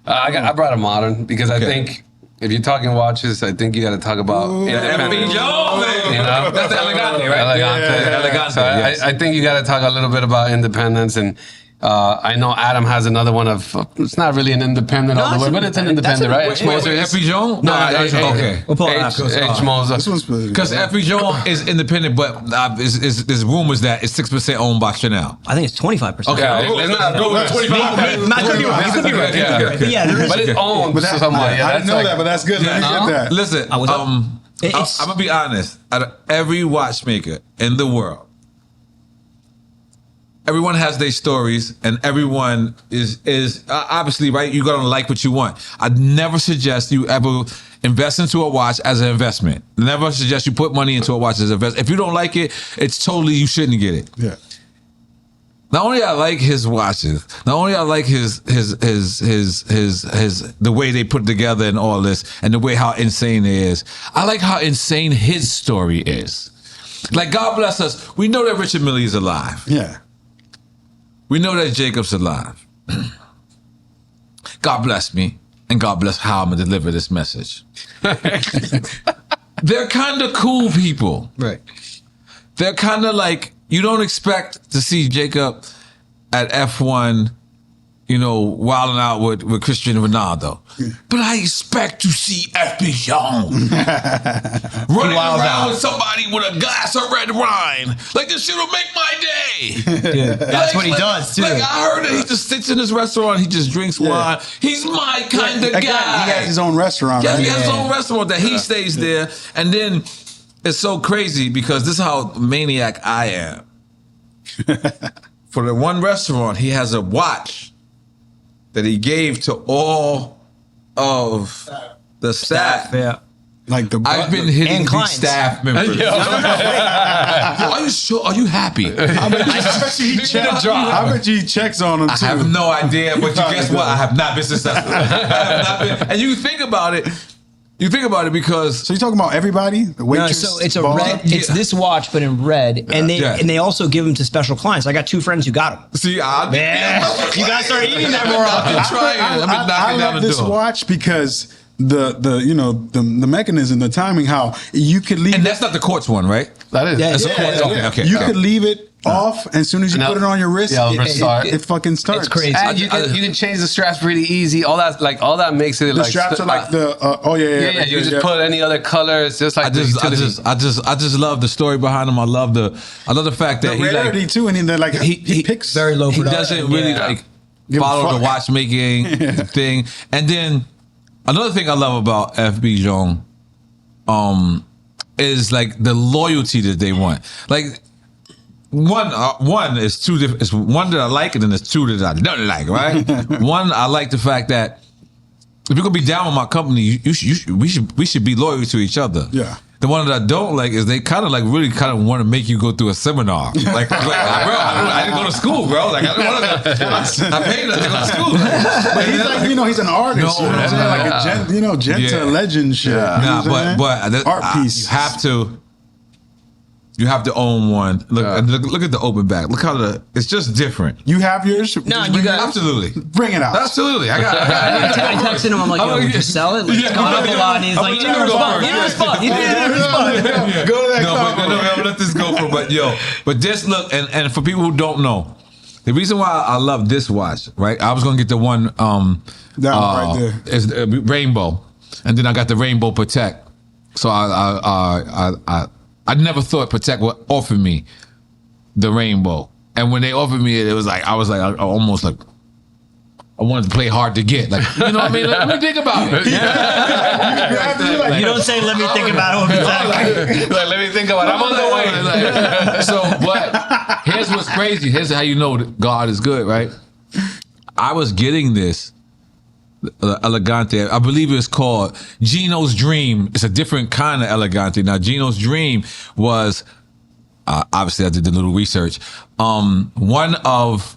I brought a modern because I think if you're talking watches, I think you got to talk about independent. That's the Elegante, right? Elegante. Elegante, So yes. I think you got to talk a little bit about independence, and I know Adam has another one of. It's not really an independent all the way, but it's an independent, right? Wait, Moser Effie Journe? No, okay. We'll pull it up. H Moser. This one's pretty Because Effie Journe is independent, but there's rumors that it's 6% owned by Chanel. I think it's 25%. Okay, let's not go with 25. I could be wrong. You could be right. But yeah, there is. But it's owned But to somebody. I didn't know that, but that's good. Let me get that. Listen, what's up? It's- I'm gonna be honest. Out of every watchmaker in the world, everyone has their stories, and everyone is obviously right. You're gonna like what you want. I'd never suggest you ever invest into a watch as an investment. Never suggest you put money into a watch as an investment. If you don't like it, it's totally you shouldn't get it. Yeah. Not only I like his watches, not only I like his the way they put it together and all this, and the way how insane it is. I like how insane his story is. Like, God bless us, we know that Richard Mille is alive. Yeah. We know that Jacob's alive. God bless me, and God bless how I'm gonna deliver this message. They're kind of cool people. Right. They're kind of like, you don't expect to see Jacob at F1, wilding out with Cristiano Ronaldo. But I expect to see F.B. Journe running around with somebody with a glass of red wine. Like, this shit will make my day. That's what he does, too. Like, I heard that he just sits in his restaurant, he just drinks wine. He's my kind of guy. He has his own restaurant. Yeah, Right? he has his own restaurant that he stays there, and then it's so crazy because this is how maniac I am. For the one restaurant, he has a watch that he gave to all of the staff. Yeah. Like the I've been hitting And these clients. staff members. Yo, are you sure? Are you happy? I bet you he checks on them I too. have no idea, but guess what? I have not been successful. I have not been, and you think about it. You think about it because So you talking about everybody? The No, waitress? so it's a bar? red. It's this watch, but in red, and they also give them to special clients. I got 2 friends who got them. see, You gotta start eating that more I've often. been trying. I've been knocking I down love the this door. watch because the mechanism, the timing, how you could leave And it, that's not the quartz one, right? That is. Yeah, That's a quartz. Okay. you could leave it off as soon as you No. put it on your wrist. Yeah, it, restart. it fucking starts. It's crazy. And you can change the straps really easy. All that makes it The like straps are like the yeah. You just put any other color. It's just like I just love the story behind him. I love the fact that the he rarity like too, and then like he picks very low he production. doesn't really Yeah. like Give a follow the fuck. watchmaking thing. And then another thing I love about FB Journe is like the loyalty that they want. Like one is two different. It's one that I like, and then there's two that I don't like. Right? One, I like the fact that if you're gonna be down with my company, we should be loyal to each other. Yeah. The one that I don't like is they kind of like really kind of want to make you go through a seminar. Like bro, I didn't go to school, bro. Like I didn't want to. I paid to go to school. But he's like, he's an artist. No, you know what I'm saying? Like a Genta Yeah. legend shit. Nah, You know what I'm but saying? art piece. You have to own one. Look at the open back. Look how it's just different. You have yours? No, you got Absolutely. Bring it out. Absolutely. I got I texted him. I'm like, yo, would you sell it? Like, Yeah, come up a lot, and he's I'm like, you gonna didn't go respond. first. You didn't respond. You didn't respond. Go to that No, club. but I'm gonna let this go for. But this look, and for people who don't know, the reason why I love this watch, right? I was gonna get the one That one right there. is rainbow, and then I got the rainbow Patek. So I never thought Patek would offer me the rainbow, and when they offered me it, it was like I almost like I wanted to play hard to get, like, you know what I mean? Like, let me think about it. You don't say, let me think about it. Like, let me think about it. I'm on the way. So, but here's what's crazy. Here's how you know that God is good, right? I was getting this Elegante. I believe it's called Gino's Dream. It's a different kind of Elegante. Now, Gino's Dream was, obviously I did the little research. One of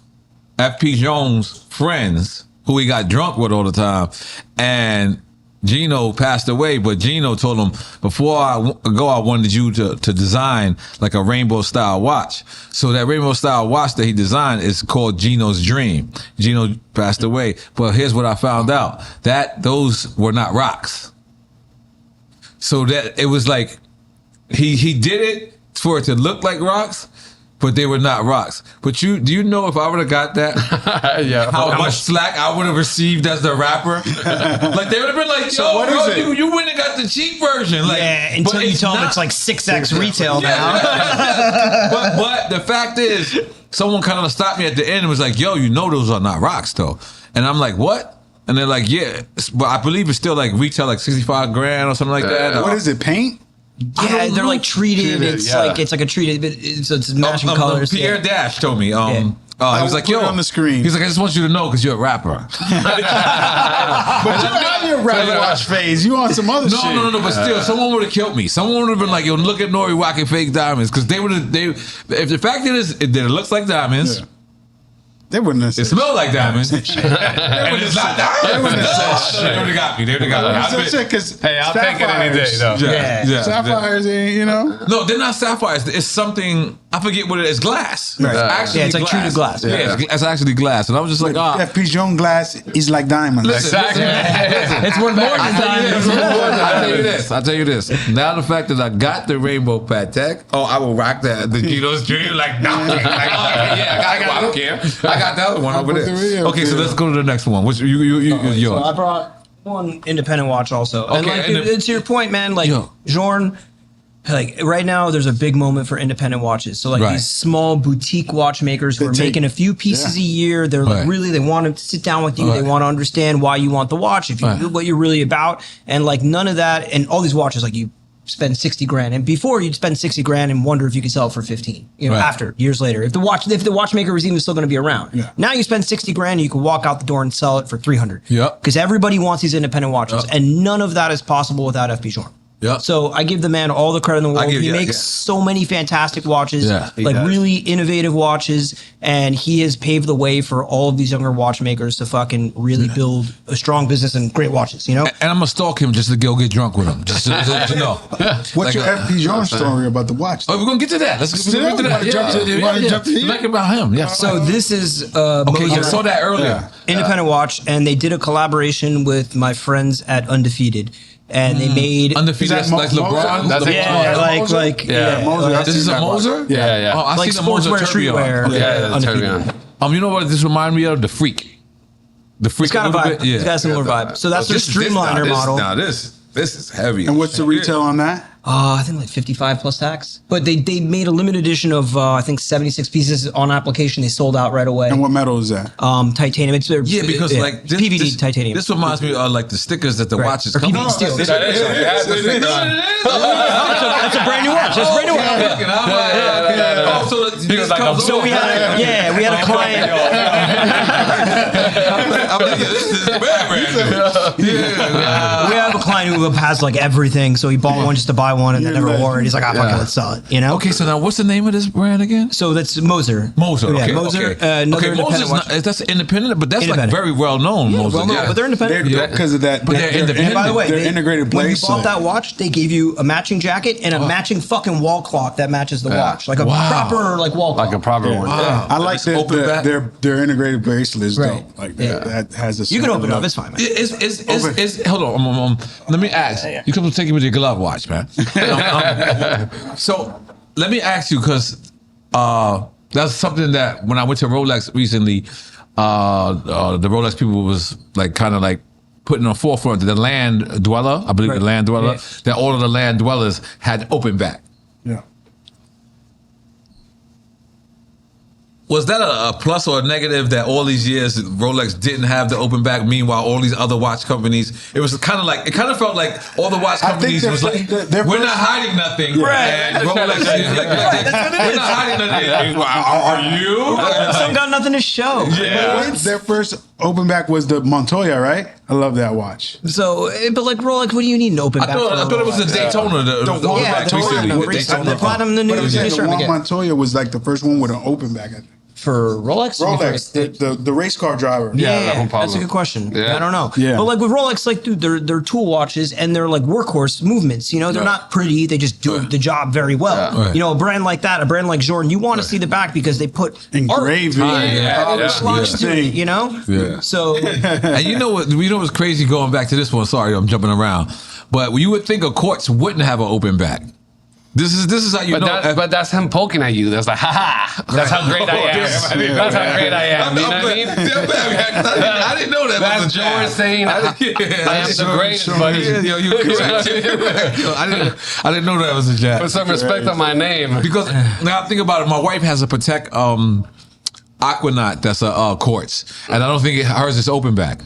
FP Journe's friends who he got drunk with all the time, and Gino passed away, but Gino told him, before I go, I wanted you to design like a rainbow style watch. So that rainbow style watch that he designed is called Gino's Dream. Gino passed away, but here's what I found out, that those were not rocks. So that it was like, he did it for it to look like rocks, but they were not rocks. But do you know if I would have got that, how much slack I would have received as the rapper? Like they would have been like, yo, what bro, is it? you wouldn't have got the cheap version. Like, Yeah, until you tell him it's like 6x retail now. but the fact is, someone kind of stopped me at the end and was like, yo, those are not rocks though. And I'm like, what? And they're like, yeah, but I believe it's still like retail like 65 grand or something like that. What is it, paint? Yeah, they're like treated. It's like a treated, but it's matching colors. Pierre Yeah. Dash told me. He was like, put yo, it on the screen. He's like, I just want you to know because you're a rapper. But you're not in your rapper watch phase. You on some other shit. No, but still, someone would have killed me. Someone would have been like, yo, look at N.O.R.E. rocking fake diamonds, because if the fact is that it looks like diamonds. Yeah. They wouldn't have said It smelled like diamonds. And it's not diamonds. They wouldn't have said shit. They would have got me. They would have got me. Hey, I'll take it any day, though. Yeah. Sapphires, No, they're not sapphires. It's something, I forget what it is. Glass. Right. It's actually It's like treated glass. Yeah, it's actually glass. And I was just like, FP Journe glass is like diamonds. Exactly. It's worth more than diamonds. I'll tell you this. Now the fact that I got the rainbow Patek, I will rock the Gino's Dream like, nah. Like, I don't care. I got the other one over there. Okay, so let's go to the next one. Which yours? So I brought one independent watch also. And Okay, like, it's your point, man. Like, Journe, like right now there's a big moment for independent watches. So like these small boutique watchmakers who are making a few pieces a year. They're like they want to sit down with you. They want to understand why you want the watch, what you're really about. And like none of that, and all these watches, like you spend 60 grand. And before you'd spend 60 grand and wonder if you could sell it for 15, you know, Right. after, years later, if the watchmaker was even still going to be around. Yeah. Now you spend 60 grand and you can walk out the door and sell it for 300. Yep. Because everybody wants these independent watches, and none of that is possible without FP Journe. Yep. So I give the man all the credit in the world. He makes so many fantastic watches, Yeah, like really innovative watches, and he has paved the way for all of these younger watchmakers to fucking really build a strong business and great watches, you know? And I'm gonna stalk him just to go get drunk with him. Just to let you know. What's Like your FP Journe story about the watch? Oh, we're gonna get to that. Let's Still? get to that. You wanna jump to- you wanna jump to here? Like about him. Yeah. So this is Okay, Moser I saw that earlier. independent watch, and they did a collaboration with my friends at Undefeated, and they made Undefeated, Is that like LeBron. That's it. yeah, like Moser. This is a Moser. Yeah. Oh, I like see the Moser sportswear, Tourbillon. streetwear. Okay. Yeah, Undefeated. Tourbillon. You know what this reminded me of? The Freak. The Freak. It's got a little vibe. bit? Yeah. It's got a similar vibe. So that's their Streamliner model. Now this is heavy. And what's the retail on that? I think like 55 plus tax. But they made a limited edition of I think 76 pieces on application. They sold out right away. And what metal is that? Titanium. It's their Because like this, PVD titanium. This reminds me of like the stickers that the watches Or come PVD on. steel. That is. That's a brand new watch. That's a brand new watch. So we had a client. This is bad. We have a client who has like everything, so he bought one just to buy one and then never wore it. He's like, fuck it, let's sell it. You know? Okay, so now what's the name of this brand again? So that's Moser. Moser. Yeah, Okay. Moser. Okay. Another Okay. Moser's independent watch. not. That's independent, but that's like Independent. very well known. Moser. Well, no, but they're independent. Because of that. But they're independent. And by the way, they're integrated when you bracelet. bought that watch, they gave you a matching jacket and a matching fucking wall clock that matches the watch, like a proper like wall clock. Like a proper one. Wow. I like Just open back. their integrated bracelet is Right. dope. Like Yeah. that has a. You can open it certain up. It's fine, man. Hold on. Let me ask. You come to take me with your glove watch, man. So let me ask you, because that's something that when I went to Rolex recently, the Rolex people was like kind of like putting on forefront the land dweller. I believe the land dweller, that all of the land dwellers had open back. Yeah. Was that a plus or a negative that all these years Rolex didn't have the open back? Meanwhile, all these other watch companies, it kind of felt like all the watch companies was like, we're not hiding nothing. Right. And Rolex, we're not hiding nothing. Are you? Some got nothing to show. Yeah. Their first open back was the Montoya, right? I love that watch. So, but like Rolex, what do you need an open I back for? thought it was the Daytona, the open Yeah, back the recently. platinum, The Daytona. the platinum, the new But I'm saying the Daytona Juan again. Montoya was like the first one with an open back. I think. For Rolex? Rolex, the race car driver. Yeah, no problem. that's a good question. Yeah. I don't know. Yeah. But like with Rolex, like dude, they're tool watches and they're like workhorse movements. You know, they're not pretty. They just do the job very well. Yeah. Right. You know, a brand like that, a brand like Journe, you want to see the back because they put Engraving. polished to it, you know? Yeah. So And you know what's crazy going back to this one? Sorry, I'm jumping around. But you would think a quartz wouldn't have an open back. This is how you know. But that's him poking at you. That's like, ha. That's how great I am. That's how great I am. You know what I mean? I didn't know that. That's was a jab. George saying, I am the greatest, buddy. Yo, you're correct. Yo, I didn't know that was a jab. Put some respect on my name. Because now I think about it, my wife has a Patek Aquanaut that's a quartz, and I don't think hers is open back.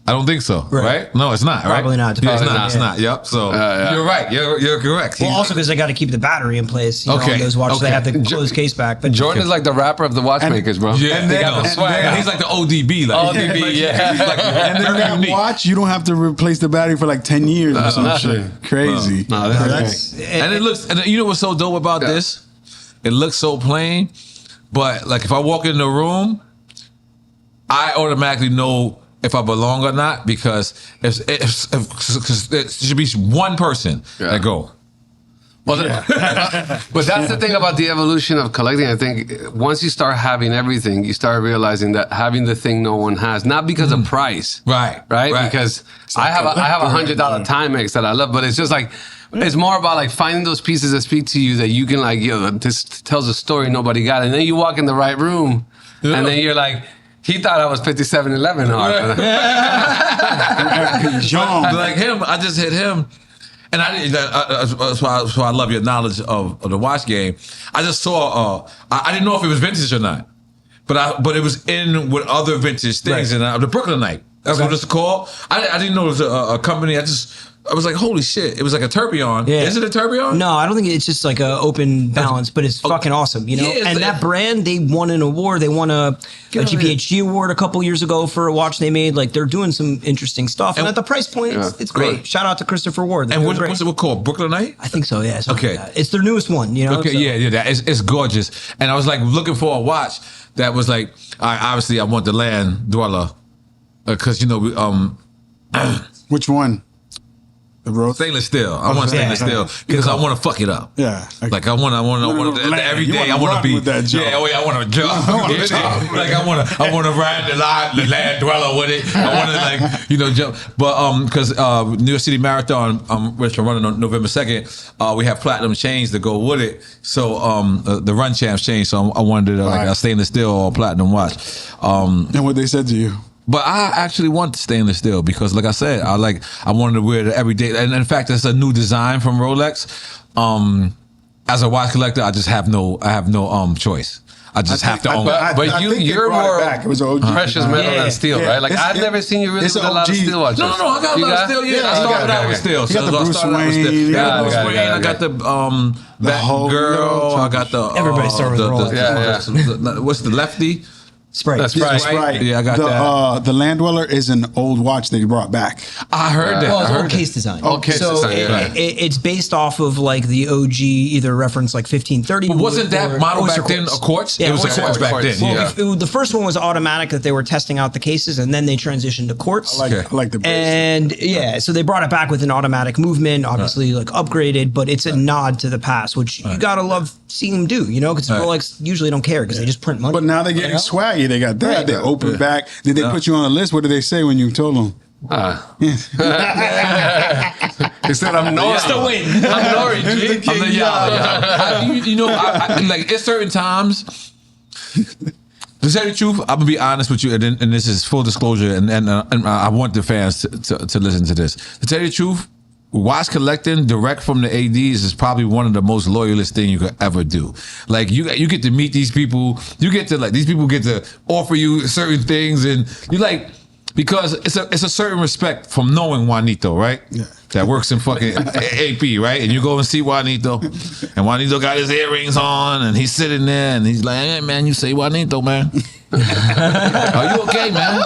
I don't think so, right? No, it's not, Probably right? not. Yeah, it's Probably not. not, It's yeah. not. Yep. So you're right. You're correct. well, also because they got to keep the battery in place. You know, Okay, on those watches, they okay. have the closed case back. But Jordan is like the rapper of the watchmakers, bro. Yeah, And they then- got the and swag. then- He's like the ODB, like ODB, yeah. He's like And then very that unique. watch, you don't have to replace the battery for like 10 years or some nothing. shit. Crazy. No, that's And it looks, and you know what's so dope about this? It looks so plain, but like if I walk in the room, I automatically know if I belong or not, because if there should be one person that go. Well, but that's the thing about the evolution of collecting. I think once you start having everything, you start realizing that having the thing no one has, not because of price, Right. Because I have a $100 Timex that I love, but it's just like it's more about like finding those pieces that speak to you that you can like, yo, this tells a story nobody got, and then you walk in the right room, and then you're like. He thought I was 5711 hard. Like him, I just hit him. And I didn't. That's why I love your knowledge of the watch game. I just saw. I didn't know if it was vintage or not, but it was in with other vintage things. And the Brooklyn Night. That's what it's called. I didn't know it was a company. I was like, holy shit! It was like a tourbillon. Yeah. Is it a tourbillon? No, I don't think it's just like a open balance, but it's fucking awesome, you know. Yeah, and that brand, they won an award. They won a GPHG award a couple years ago for a watch they made. Like they're doing some interesting stuff, and at the price point, it's great. Right. Shout out to Christopher Ward. And what's it called? Brooklynite? I think so. Yeah. Okay. Like it's their newest one. You know. Okay. so. Yeah. It's gorgeous. And I was like looking for a watch that was like, obviously I want the land dweller because you know we Which one? The Rose? Stainless steel. I want stainless steel because I want to fuck it up. Yeah. Like I want every day. I want to be. Yeah. Oh yeah. I want to jump. Like I want to ride the land dweller with it. I want to like jump. But because New York City Marathon, which I'm running on November 2nd, we have platinum chains to go with it. So the run champs chain. So I wanted like a stainless steel or platinum watch. And what they said to you? But I actually want stainless steel because, like I said, I wanted to wear it every day. And in fact, it's a new design from Rolex. As a watch collector, I have no choice. I just have to own it. But you're more it was OG. precious metal than steel, right? Like I've never seen you really with a lot of steel watches. No, I got a lot of steel. Yeah, I started out with steel. You got the Bruce Wayne. I got the that girl. I got the Everybody started with Rolex. What's the lefty? Sprite. That's right. Yeah, I got that. The Land Dweller is an old watch they brought back. I heard that. Well, it's I heard old case design. Old case design, it's based off of like the OG, either reference like 1530. But wasn't that model back then a quartz? Yeah, it was a quartz back then. Well, the first one was automatic that they were testing out the cases, and then they transitioned to quartz. I like the bracelet. And yeah, so they brought it back with an automatic movement, obviously like upgraded, but it's a nod to the past, which you gotta love seeing them do, because Rolex usually don't care because they just print money. But now they're getting swaggy. They got that. They open back. Did they put you on a list? What did they say when you told them? He said, I'm N.O.R.E. Still win. I'm N.O.R.E. G. Like at certain times. To tell you the truth, I'm gonna be honest with you, and this is full disclosure, and I want the fans to listen to this. To tell you the truth, watch collecting direct from the ADs is probably one of the most loyalist thing you could ever do. Like you get to meet these people, these people get to offer you certain things, and you like. Because it's a certain respect from knowing Juanito, right? Yeah. That works in fucking AP, right? And you go and see Juanito, and Juanito got his earrings on, and he's sitting there, and he's like, "Hey man, you say Juanito, man? Are you okay, man?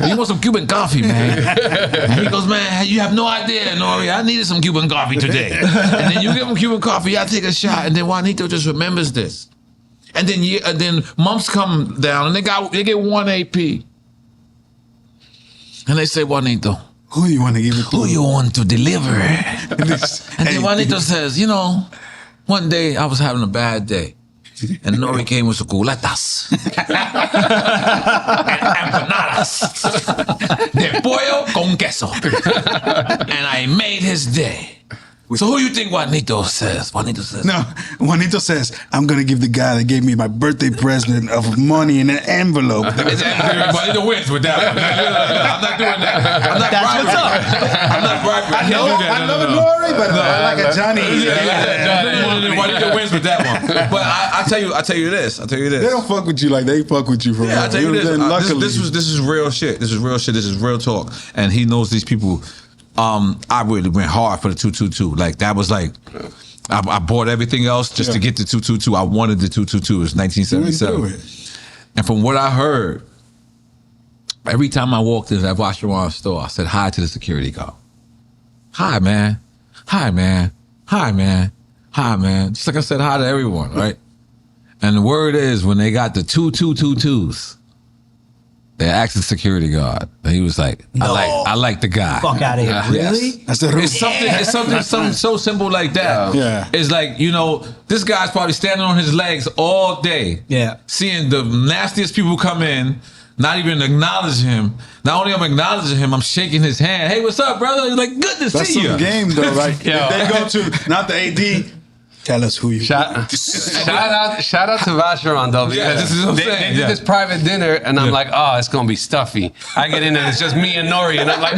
You want some Cuban coffee, man?" And he goes, "Man, you have no idea, N.O.R.E. I needed some Cuban coffee today." And then you give him Cuban coffee, I take a shot, and then Juanito just remembers this. And then months come down, and they get one AP. And they say, "Juanito, who you want to give it to? Who you want to deliver?" And then Juanito says, one day I was having a bad day. And N.O.R.E. came with suculatas. And empanadas. De pollo con queso. And I made his day. So who you think Juanito says? No, Juanito says, "I'm going to give the guy that gave me my birthday present of money in an envelope." Juanito wins with that one. I'm not doing that. I'm not That's bribery. what's up. I'm not bribery. I I know N.O.R.E., but I like a Johnny. Juanito wins with that one. But I tell you this. They don't fuck with you like they fuck with you for real. I tell you this. Luckily. This is real shit. This is real shit. This is real talk. And he knows these people. I really went hard for the 222. Like that was like, I bought everything else just to get the 222. I wanted the 222. It was 1977. And from what I heard, every time I walked into that Vacheron store, I said hi to the security guard. "Hi, man. Hi, man. Hi, man. Hi, man." Just like I said hi to everyone, right? And the word is, when they got the 2222s, they asked the security guard, and he was like, I like the guy. Fuck out of here. Really? That's the It's something so simple like that. Yeah. It's like, this guy's probably standing on his legs all day. Yeah. Seeing the nastiest people come in, not even acknowledge him. Not only I'm acknowledging him, I'm shaking his hand. "Hey, what's up, brother?" He's like, "Good to That's see you." some game though. Like if they go to not the AD. Tell us who you Shout out to Vacheron though, because this is what I'm they saying. did this private dinner, and I'm like, "Oh, it's gonna be stuffy." I get in and it's just me and N.O.R.E., and I'm like,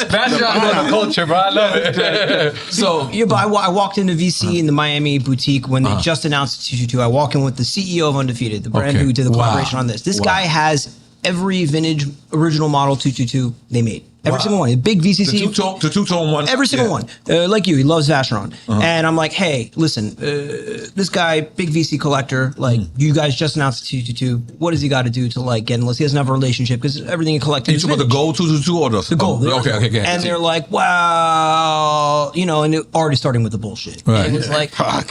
Vacheron knows the culture, bro. I love it. So Yeah, but I walked into VC in the Miami boutique when they just announced the 222. I walk in with the CEO of Undefeated, the brand who did the collaboration on this. This guy has every vintage original model 222 they made. Every single one. A big VCC. The two-tone one. Every single one. Like you, he loves Vacheron. And I'm like, hey, listen, this guy, big VC collector, like you guys just announced the 222. What does he got to do to like get, unless he doesn't have a relationship, because everything he collected is You talking about the gold 222 or the gold. Okay. And they're like, well, you know, and already starting with the bullshit. Right. And it's like,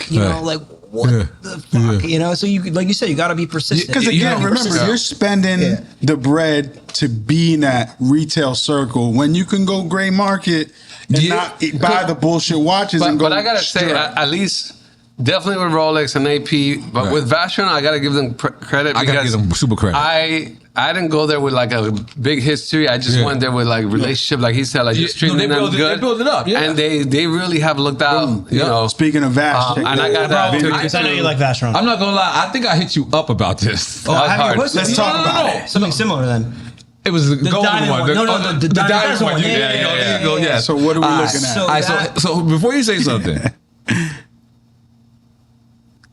you know, like, what the fuck? You know, so you, like you said, you got to be persistent. Because again, remember, you're spending the bread to be in that retail circle when you can go gray market and not buy the bullshit watches and go. But I gotta say, at least definitely with Rolex and AP, but with Vacheron, I gotta give them credit. I gotta give them super credit. I didn't go there with like a big history. I just went there with like relationship, like he said, like just treating them good. They build it up, and they really have looked out. You know, speaking of Vash, and I got that. I know you like Vacheron. I'm not gonna lie. I think I hit you up about this. Oh, hard. Let's talk about it. Something similar then. It was the golden diamond one. one. No, the diamond one. Yeah. So what are we looking at? So before you say something,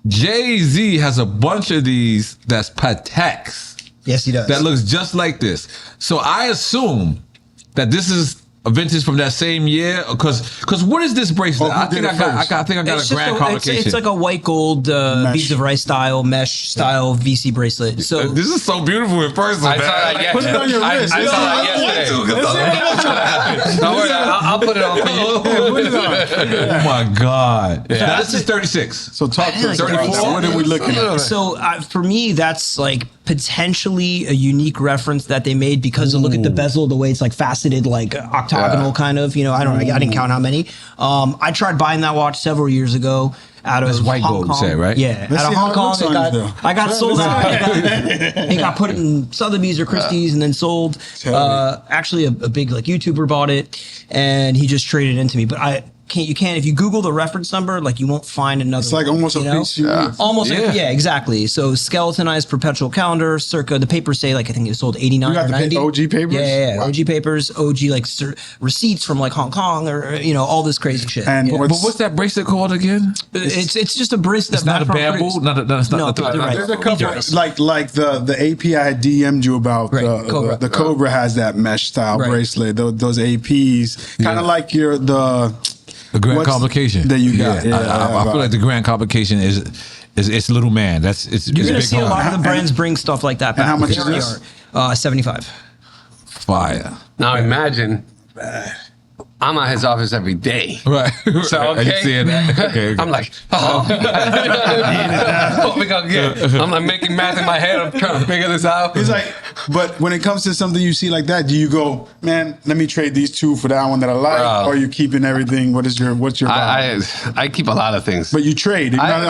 Jay-Z has a bunch of these that's Pateks. Yes, he does. That looks just like this. So I assume that this is a vintage from that same year, because what is this bracelet? I think I got a grand complication. It's like a white gold beads of rice style mesh style VC bracelet. So this is so beautiful in person. I saw that yesterday. Put it on your wrist. I saw that yesterday. Don't worry, I'll put it on for you. Oh my God. Now, this is 36. So talk to us. What are we looking at? So for me, that's like potentially a unique reference that they made because look at the bezel, the way it's like faceted, like octagonal kind of, you know, I don't know, I didn't count how many. I tried buying that watch several years ago out of white Hong gold, Kong. you say, right? Yeah, Let's out of see Hong how it Kong. looks on you, I got sold out. It got put in Sotheby's or Christie's and then sold. Actually, a big like YouTuber bought it and he just traded it into me. But you can't if you Google the reference number, like you won't find another. It's like almost a piece. Almost, exactly. So skeletonized perpetual calendar, circa the papers say like I think it was sold 89 You got or 90. the OG papers. Yeah, Wow. OG papers, OG like receipts from like Hong Kong or you know all this crazy shit. And But what's that bracelet called again? It's just a bracelet. It's not a bamboo. That's not the right. There's a couple like the AP I had DM'd you about. Cobra. The Cobra has that mesh style bracelet. Those APs, kind of like The grand complication that you got. I feel like the grand complication is it's little man. It's You're gonna big see a home. lot of the brands bring stuff like that back. how much They is this? are, 75. Fire. Now imagine, I'm at his office every day. Right. So Are you seeing that? Okay. I'm like, what we gonna get? I'm like making math in my head. I'm trying to figure this out. He's like, but when it comes to something you see like that, do you go, man, let me trade these two for that one that I like, or are you keeping everything? What's your vibe? I keep a lot of things. But you trade. Everybody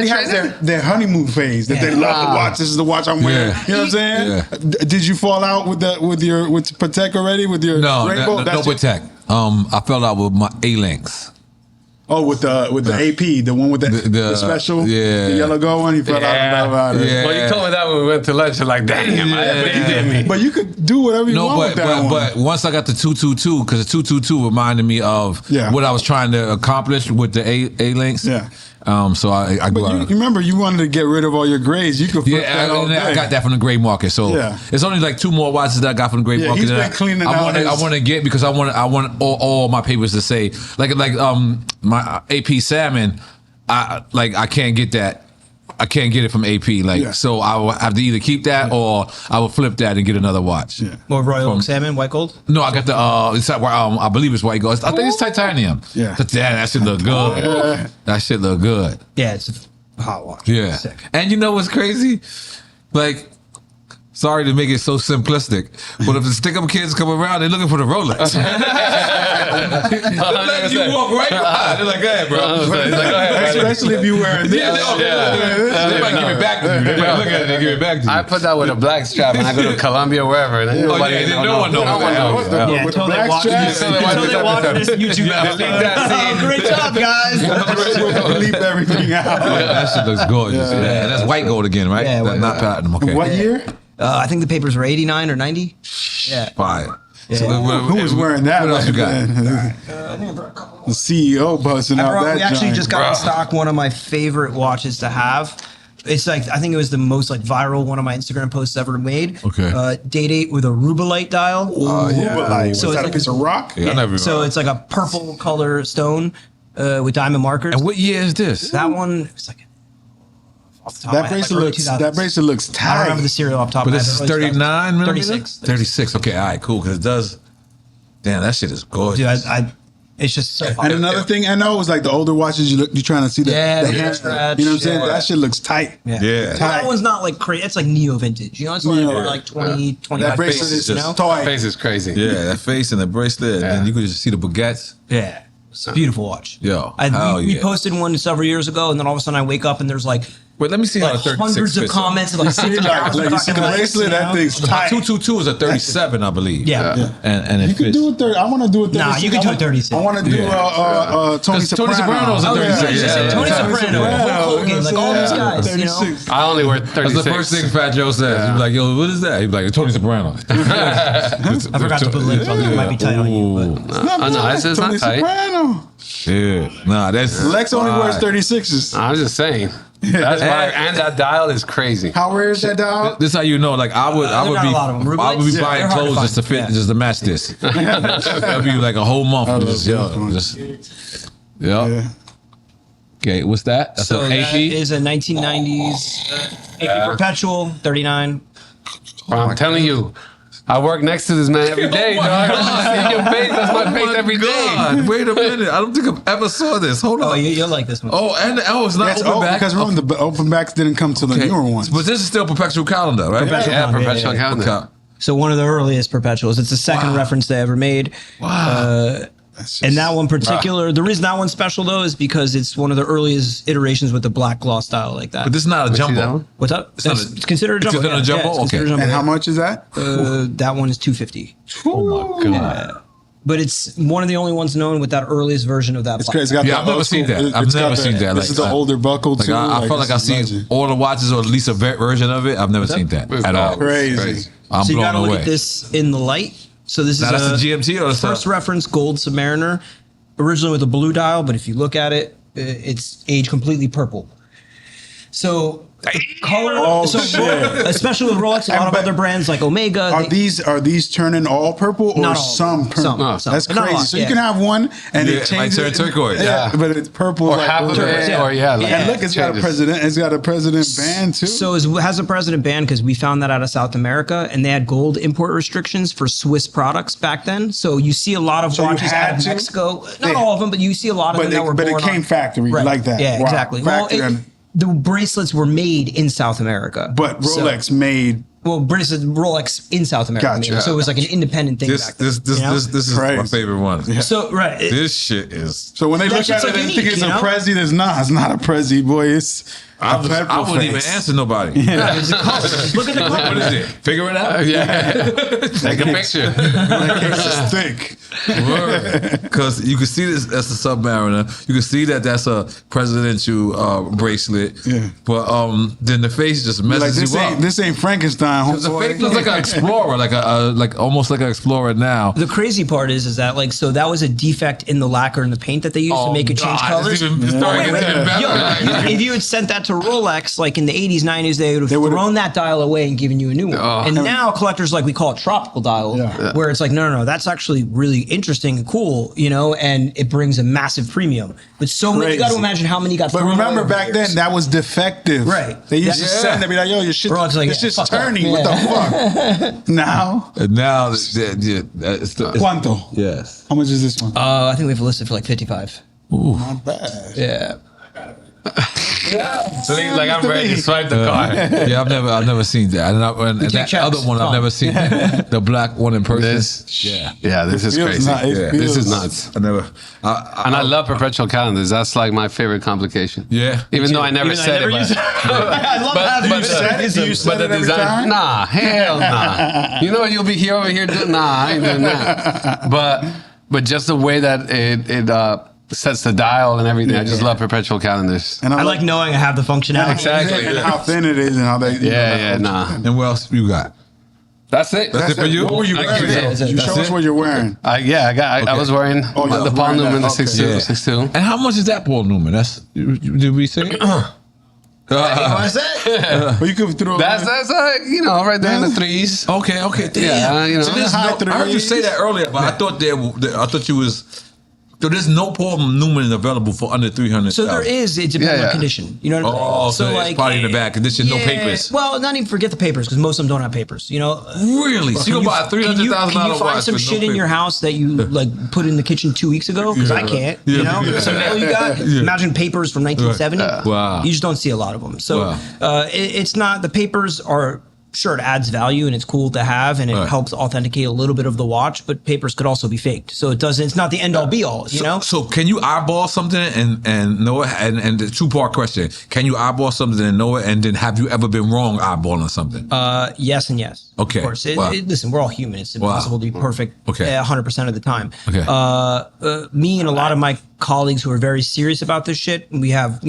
has their honeymoon phase that they love to watch. This is the watch I'm wearing. Yeah. You know what I'm saying? Yeah. Did you fall out with Patek already? With your No rainbow? Patek. I fell out with my A-links. Oh, with the AP, the one with the special, the yellow gold one. He fell out about it. Yeah. Well, you told me that when we went to lunch. You're like, damn, you did me. But you could do whatever you want with that one. But once I got the 222, because the 222 reminded me of what I was trying to accomplish with the A-links. Yeah. So I But you remember, you wanted to get rid of all your grays. You could flip that all day. I got that from the gray market. So it's only like 2 more watches that I got from the gray market. He's been cleaning out. I want to get because I want all my papers to say like my AP Salmon. I can't get that. I can't get it from AP. So I will have to either keep that or I will flip that and get another watch. Yeah. More Royal Salmon, white gold? No, I got the I believe it's white gold. I think it's titanium. Yeah. But that shit look good. That shit look good. Yeah, it's a hot watch. Yeah. Sick. And you know what's crazy? Like, sorry to make it so simplistic, but if the stick-up kids come around, they're looking for the Rolex. You walk right by. They're like, hey, bro. Especially if you wearing this. They might give it back to you. They might look at it and give it back to you. I put that with a black strap when I go to Colombia, wherever. And no one knows. Yeah, until they watch this YouTube episode. Great job, guys. We'll leave everything out. That shit looks gorgeous. Yeah. And that's white gold again, right? Yeah, Not platinum. Okay. What year? I think the papers were 89 or 90. Yeah. Fire. Yeah. So, Who was wearing that? What else you got? The CEO busting out that. We actually joint. just got in stock one of my favorite watches to have. It's like, I think it was the most like viral one of my Instagram posts ever made. Okay. Date 8 with a rubellite dial. Rubellite. So Was it's that a like- piece of rock? Yeah, I never So it's like a purple color stone with diamond markers. And what year is this? That one, it's like off the top of my That head, bracelet early looks. 2000s. That bracelet looks I don't remember the tight. serial off the top But of my head. this is early 39 millimeters? 36. 36. Okay, all right, cool. Because it does. Damn, that shit is gorgeous. Dude, it's just so And another thing I know is like the older watches you're trying to see the the hand scratch, You know what I'm saying? yeah. That shit looks tight. Yeah. Well, that one's not like crazy. It's like neo vintage. You know, it's Yeah. like 20, 25 That bracelet pieces, is you just know? tight. Face is crazy. Yeah, that face and the bracelet. Yeah. And you could just see the baguettes. Yeah. It's a beautiful watch. Yo, hell we yeah. posted one several years ago, and then all of a sudden I wake up and there's like Wait, let me see how the 36 hundreds of fits. comments of like 60,000 Like you see the fucking bracelet, likes, that you know? thing's My tight. 222 is a 37, I believe. Yeah. And it You could fits. do it 30. I want to do it 36. Nah, you could do it 36. I want to do Tony Because Tony Soprano. Soprano's a Oh, yeah. 36. Yeah, Tony Soprano, Hulk Hogan, like all these guys, you know? 36. I only wear That's 36. the first thing Fat Joe says. He'd be like, yo, what is that? He'd be like, Tony Soprano. I forgot to put lips on it. It might be tight on you. But. No, it's Tony not tight. Soprano. Yeah. Nah, that's. Lex only wears fire. 36s. I'm just saying. That's why, and that dial is crazy. How rare is that dial? This is how you know. Like I would not a lot of them. I would be Yeah, buying they're hard to clothes just to find. fit, Yeah. just to match this. That'd be like a whole month. Just, Yeah. Okay, what's that? That's So an that AP. is a 1990s AP Perpetual 39. I'm telling you, I work next to this man every day, dog. I see your face. That's my face every day. God, wait a minute. I don't think I've ever saw this. Hold on. Oh, you'll like this one. Oh, and it's not That's open back. because remember the open backs didn't come to the Okay. newer ones. But this is still perpetual calendar, right? Perpetual Yeah, calendar, professional yeah, yeah. calendar. Okay. So one of the earliest perpetuals. It's the second reference they ever made. Wow. That's And just- that one particular, the reason that one's special though is because it's one of the earliest iterations with the black gloss style like that. But this is not a See that jumbo. one? What's up? It's not It's considered a jumbo. considered a jumbo? it's considered Okay. a And how jumbo. much is that? That one is $250. Oh my god. But it's one of the only ones known with that earliest version of that. It's black. crazy. It's got Yeah, the I've never old seen school- that. I've it's got never seen that. This is the older buckle Like too. I feel like I've this is seen legend. all the watches or at least a version of it. I've never seen that at all. Crazy. I'm So you blown gotta away. look at this in the light. So this Now, is that's the GMT or the first stuff? reference gold Submariner, originally with a blue dial, but if you look at it, it's aged completely purple. So the color, Oh, so shit. especially with Rolex, a lot of But- other brands like Omega. Are these turning all purple or Not all. some purple? Some. That's But not a crazy. lot, So you yeah. can have one and Yeah, it it changes. might turn turquoise. Yeah, but it's purple. Or like half of turquoise. it, Yeah. or yeah. Like, And look, it's got a changes. president. It's got a president band too. So it has a president ban because we found that out of South America, and they had gold import restrictions for Swiss products back then. So you see a lot of So you watches had out of to? Mexico. Not Yeah. all of them, but you see a lot of But them they- that were but it born came on- factory like that. Yeah, Wow. exactly. Factory Well, and- the bracelets were made in South America, but Rolex made. well, Rolex in South America. Gotcha. made it. So it was like an independent thing. This back then, this this you know? this is Crazy. my favorite one. So right. This shit is. So when they That look at shit's, it, like, they unique, think it's you a know? Prezi. It's not a Prezi, boy. It's I a pepper wouldn't even face. answer nobody. It's the colors. Look at the What colors. is it? Figure it out. Yeah. Take a picture. That case is thick. Because you can see this as a Submariner. You can see that that's a presidential bracelet. Yeah. But then the face just Like messes this you ain't up. this ain't Frankenstein. The homeboy. face looks like an explorer, like almost like an explorer now. The crazy part is that like so that was a defect in the lacquer and the paint that they used to make it change colors. It's starting to get better. Yo, if you had sent that to Rolex, like in the 80s, 90s, they would have would've- thrown that dial away and given you a new one. And now collectors, like we call it tropical dial, Yeah. where it's like, no, that's actually really interesting and cool, you know, and it brings a massive premium. But so many, you got to Crazy. imagine how many got But thrown remember away back over the years. then that was defective. Right. They used to Yeah. send them be like, yo, your shit, Rolex like, this yeah, shit's fuck up. turning. What the fuck? Now, And now, it's Quanto? yes. How much is this one? I think we've listed for like 55. Not bad. Yeah. So he's like, I'm ready to swipe the card. Yeah, I've never seen that. And take that checks. other one, I've Fine. never seen the black one in person. This, yeah, this is Feels crazy. not- it Yeah. This is feels- nuts. I never. And I love perpetual calendars. That's like my favorite complication. Yeah. Even though I never said it. But, I love but, having but, You said it? Do you say but the it every design, time? nah, hell nah. You know you'll be here over here doing, nah, I ain't doing that. But just the way that it sets the dial and everything, I just love perpetual calendars. And I like knowing I have the functionality. Exactly. and how thin it is and how they. Yeah, nah. And what else you got? That's it. That's it for you? What were you I wearing? guess that's it. You That's show us what you're wearing. I was wearing Oh, yeah, the Paul wearing Newman, that. the Okay. 6'2", Yeah. 6'2". And how much is that Paul Newman? Did we say? You know what I'm saying? But you could throw That's right there in the threes. Okay. Damn. Yeah, you know. So there's High I heard you threes. say that earlier, but I thought I thought you was. So there's no Paul Newman available for under 300. So there is. It depends Yeah. on condition. You know what I'm saying? Oh, so it's probably in the back condition, no papers. Well, not even forget the papers because most of them don't have papers. You know. Really? So you can buy a $300,000 Can you watch find some with shit no in your paper? house that you like put in the kitchen 2 weeks ago? Because I can't. You know, some mail you got. Imagine papers from 1970. Wow. You just don't see a lot of them. So Wow. it's not. The papers are. Sure, it adds value and it's cool to have and it Right. helps authenticate a little bit of the watch, but papers could also be faked. So it doesn't. It's not the end all be all. You know. So can you eyeball something and know it? And the 2-part question: can you eyeball something and know it? And then have you ever been wrong eyeballing something? Yes and yes. Okay. Of course. Wow. Listen, we're all human. It's impossible to be perfect. Okay. 100% of the time. Okay. Me and a lot of my colleagues who are very serious about this shit, we have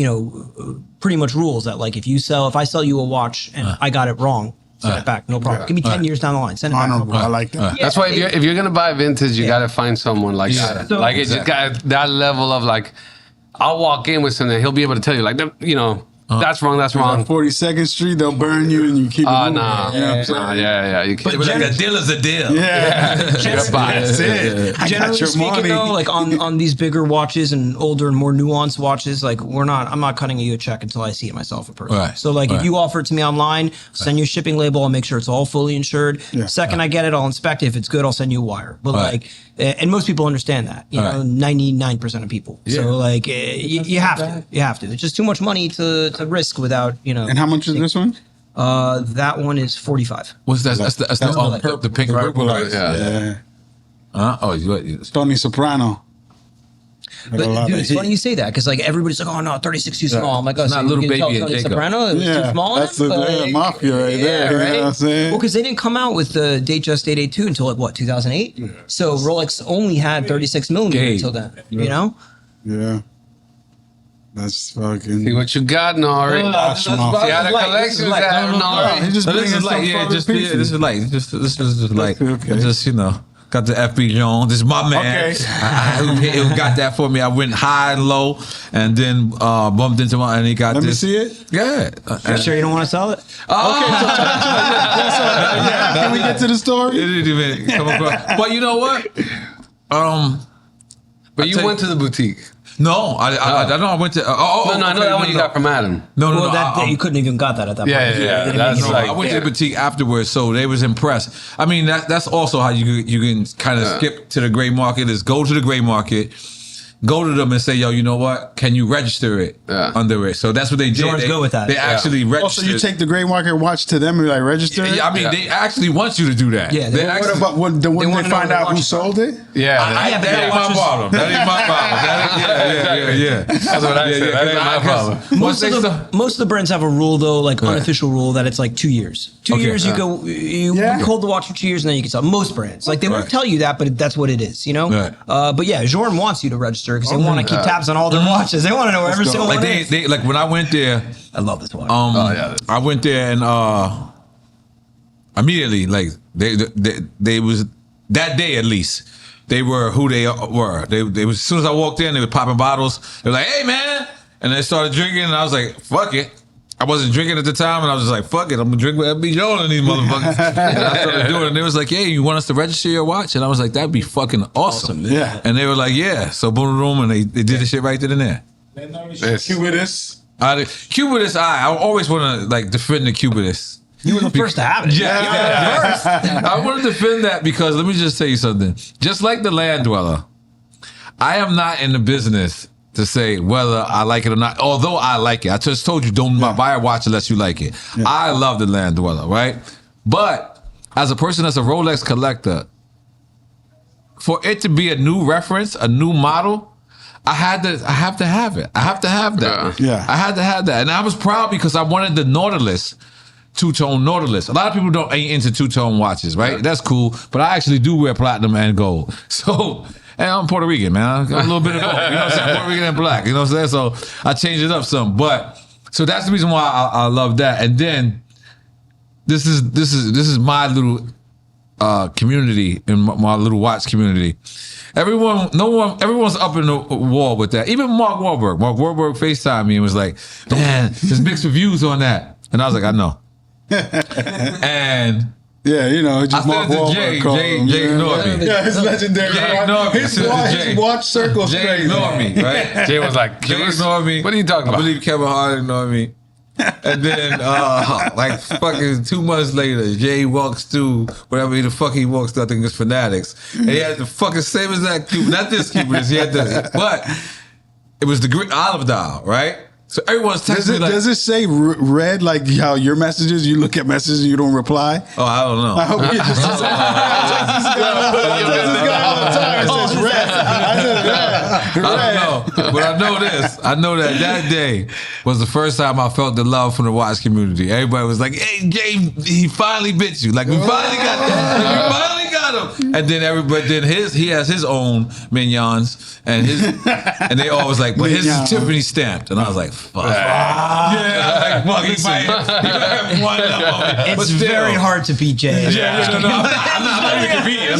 pretty much rules that like if I sell you a watch and I got it wrong. Send it back, no problem. Give me 10 years down the line. Send it back. No honorable. I problem. like that. That's why if you're gonna buy vintage, you gotta find someone like that. So- Like it just got that level of like, I'll walk in with something, he'll be able to tell you like, that's wrong, that's On wrong. 42nd Street, they'll burn you and you keep it moving. Nah, You know what I'm saying? yeah, you can't. Like a deal is a deal. Yeah. That's it. I got Generally your speaking, money. though, like on these bigger watches and older and more nuanced watches, like I'm not cutting you a check until I see it myself in person. Right. So like if Right. you offer it to me online, send you a shipping label, I'll make sure it's all fully insured. Yeah. Second I get it, I'll inspect it. If it's good, I'll send you a wire. But Right. like, and most people understand that, you know, 99% of people. Yeah. So like, you have to. It's just too much money to risk without, And how much is this one? that one is 45. What's that? That's the pink and purple. Right? Yeah. Oh, you. Tony Soprano. Got a lot But of dude, it's heat. funny you say that because like everybody's like, oh no, 36 too small. I'm like, oh, It's so not you little can baby tell and Tony Jacob. Soprano it was too Yeah, small. that's the Like, mafia right there. Yeah, You right. know what I'm saying? Well, because they didn't come out with the Datejust 882 until like what 2008. So Rolex only had 36 millimeter Gauge. until then. You know. Yeah. That's fucking. See what you got, N.O.R.E. Gosh, See how the Light, collections light. have He N.O.R.E. just So this bringing is like, some yeah, fucking just yeah, pieces. this is like, this is just like, Okay. just got the FB Journe. This is my man. Okay. Who got that for me. I went high and low, and then bumped into my, and he got Let me this. see it. Yeah. You sure you don't want to sell it? Yeah, can we get to the It story? didn't even come across. But you know what? But you tell went to the boutique. No, I know I went to. No, I know that one you got from Adam. No, Well, that you couldn't even got that at that Yeah, point. yeah, They didn't that's make it like- I went to the boutique afterwards, so they was impressed. I mean, that's also how you can kind of skip to the gray market. Is go to the gray market, go to them and say, yo, you know what? Can you register it under it? So that's what they did. Journe's good with that. They actually Also, registered. you take the gray market watch to them and like register it? Yeah, I mean, they actually want you to do that. Yeah, they they- actually, What about when wanna they know find the out who watch sold it? Yeah, Yeah, but that ain't that my watch is- problem. That ain't my problem. Yeah. that's what I said. That ain't my problem. Most of the brands have a rule though, like unofficial rule that it's like 2 years. 2 Okay. years you Yeah. hold the watch for 2 years and then you can sell. Most brands like they won't Right. tell you that, but that's what it is, you know. Right. But yeah, Journe wants you to register because they want to keep tabs on all their watches. They want to know where every single Like one is. they like when I went there. I love this watch. I went there and immediately like they was that day at least they were who they were. They was as soon as I walked in they were popping bottles. They were like, hey man, and they started drinking and I was like, fuck it. I wasn't drinking at the time and I was just like, fuck it, I'm gonna drink with FB Journe and these motherfuckers. And I started doing it and they was like, hey, you want us to register your watch? And I was like, that'd be fucking awesome. Yeah. And they were like, yeah. So boom room and they did the shit right then and there. Cubidus. Cubidus, I always want to like defend the Cubidus. You were the first to have it. Yeah. I want to defend that because let me just tell you something. Just like the land dweller, I am not in the business to say whether I like it or not. Although I like it, I just told you don't buy a watch unless you like it. I love the land dweller, right? But as a person that's a Rolex collector, for it to be a new reference, a new model, I have to have it. I have to have that. Yeah. I had to have that. And I was proud because I wanted the Nautilus, two-tone Nautilus. A lot of people ain't into two-tone watches, right? That's cool. But I actually do wear platinum and gold. So, and I'm Puerto Rican, man. I got a little bit of both. You know what I'm saying? Puerto Rican and black. You know what I'm saying? So I changed it up some. But so that's the reason why I love that. And then this is my little community, in my little watch community. Everyone's up in the wall with that. Even Mark Wahlberg. Mark Wahlberg FaceTimed me and was like, man, there's mixed reviews on that. And I was like, I know. And yeah, you know, just Mark Wahlberg. Jay N.O.R.E. Yeah, his legendary. Jay N.O.R.E. His watch circle's Jay crazy. N.O.R.E., right? Jay was like, Jay N.O.R.E. what are you talking I about? believe Kevin Hart N.O.R.E. And then, like fucking 2 months later, Jay walks through whatever the fuck he walks through. I think it's Fanatics, and he had the fucking same exact Cuban. Not this Cuban. He had the, but it was the olive dial, right? So everyone's texting me like, does it say red like how your messages? You look at messages and you don't reply. oh, I don't know. I hope you just text this guy all the time. It says red. I said red. I don't know, but I know this. I know that day was the first time I felt the love from the watch community. Everybody was like, "Hey, Jay, he finally bit you. Like we finally got that. Like, we finally got him." And then he has his own mignons, and they all was like, "But his is Tiffany stamped," and I was like, "Fuck." Yeah, like, fuck. He might have one of them. It's very hard to beat Jay. Yeah, no, I'm not even competing. I'm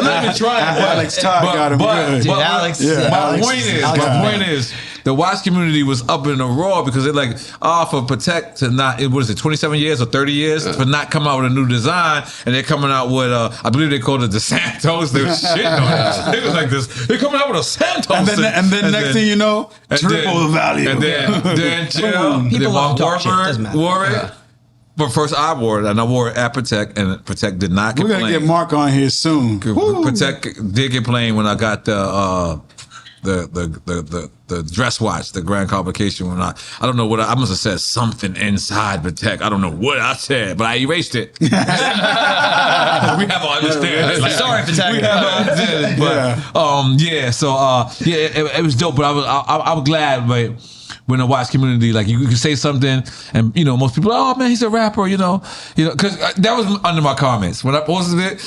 not even trying. Alex Todd got him good. Dude, Alex. My point is, the watch community was up in a roar because they're like, for Patek to not, what is it, 27 years or 30 years for not come out with a new design, and they're coming out with, I believe they called it the Santos. They were shitting on it. They was like this. They're coming out with a Santos. And then next thing you know, triple the value. And then chill. People love to talk shit. Doesn't matter. Wore it. But first I wore it, and I wore it at Patek, and Patek did not We're complain. gonna get Mark on here soon. Patek did complain when I got the dress watch, the Grand Complication. When I don't know what I must have said something inside Patek. I don't know what I said, but I erased it. We have all understanding. Like, sorry, Patek. We have all understanding. But it was dope. But I was glad, but when the watch community, like, you can say something, and you know, most people, oh man, he's a rapper, you know, because that was under my comments when I posted it.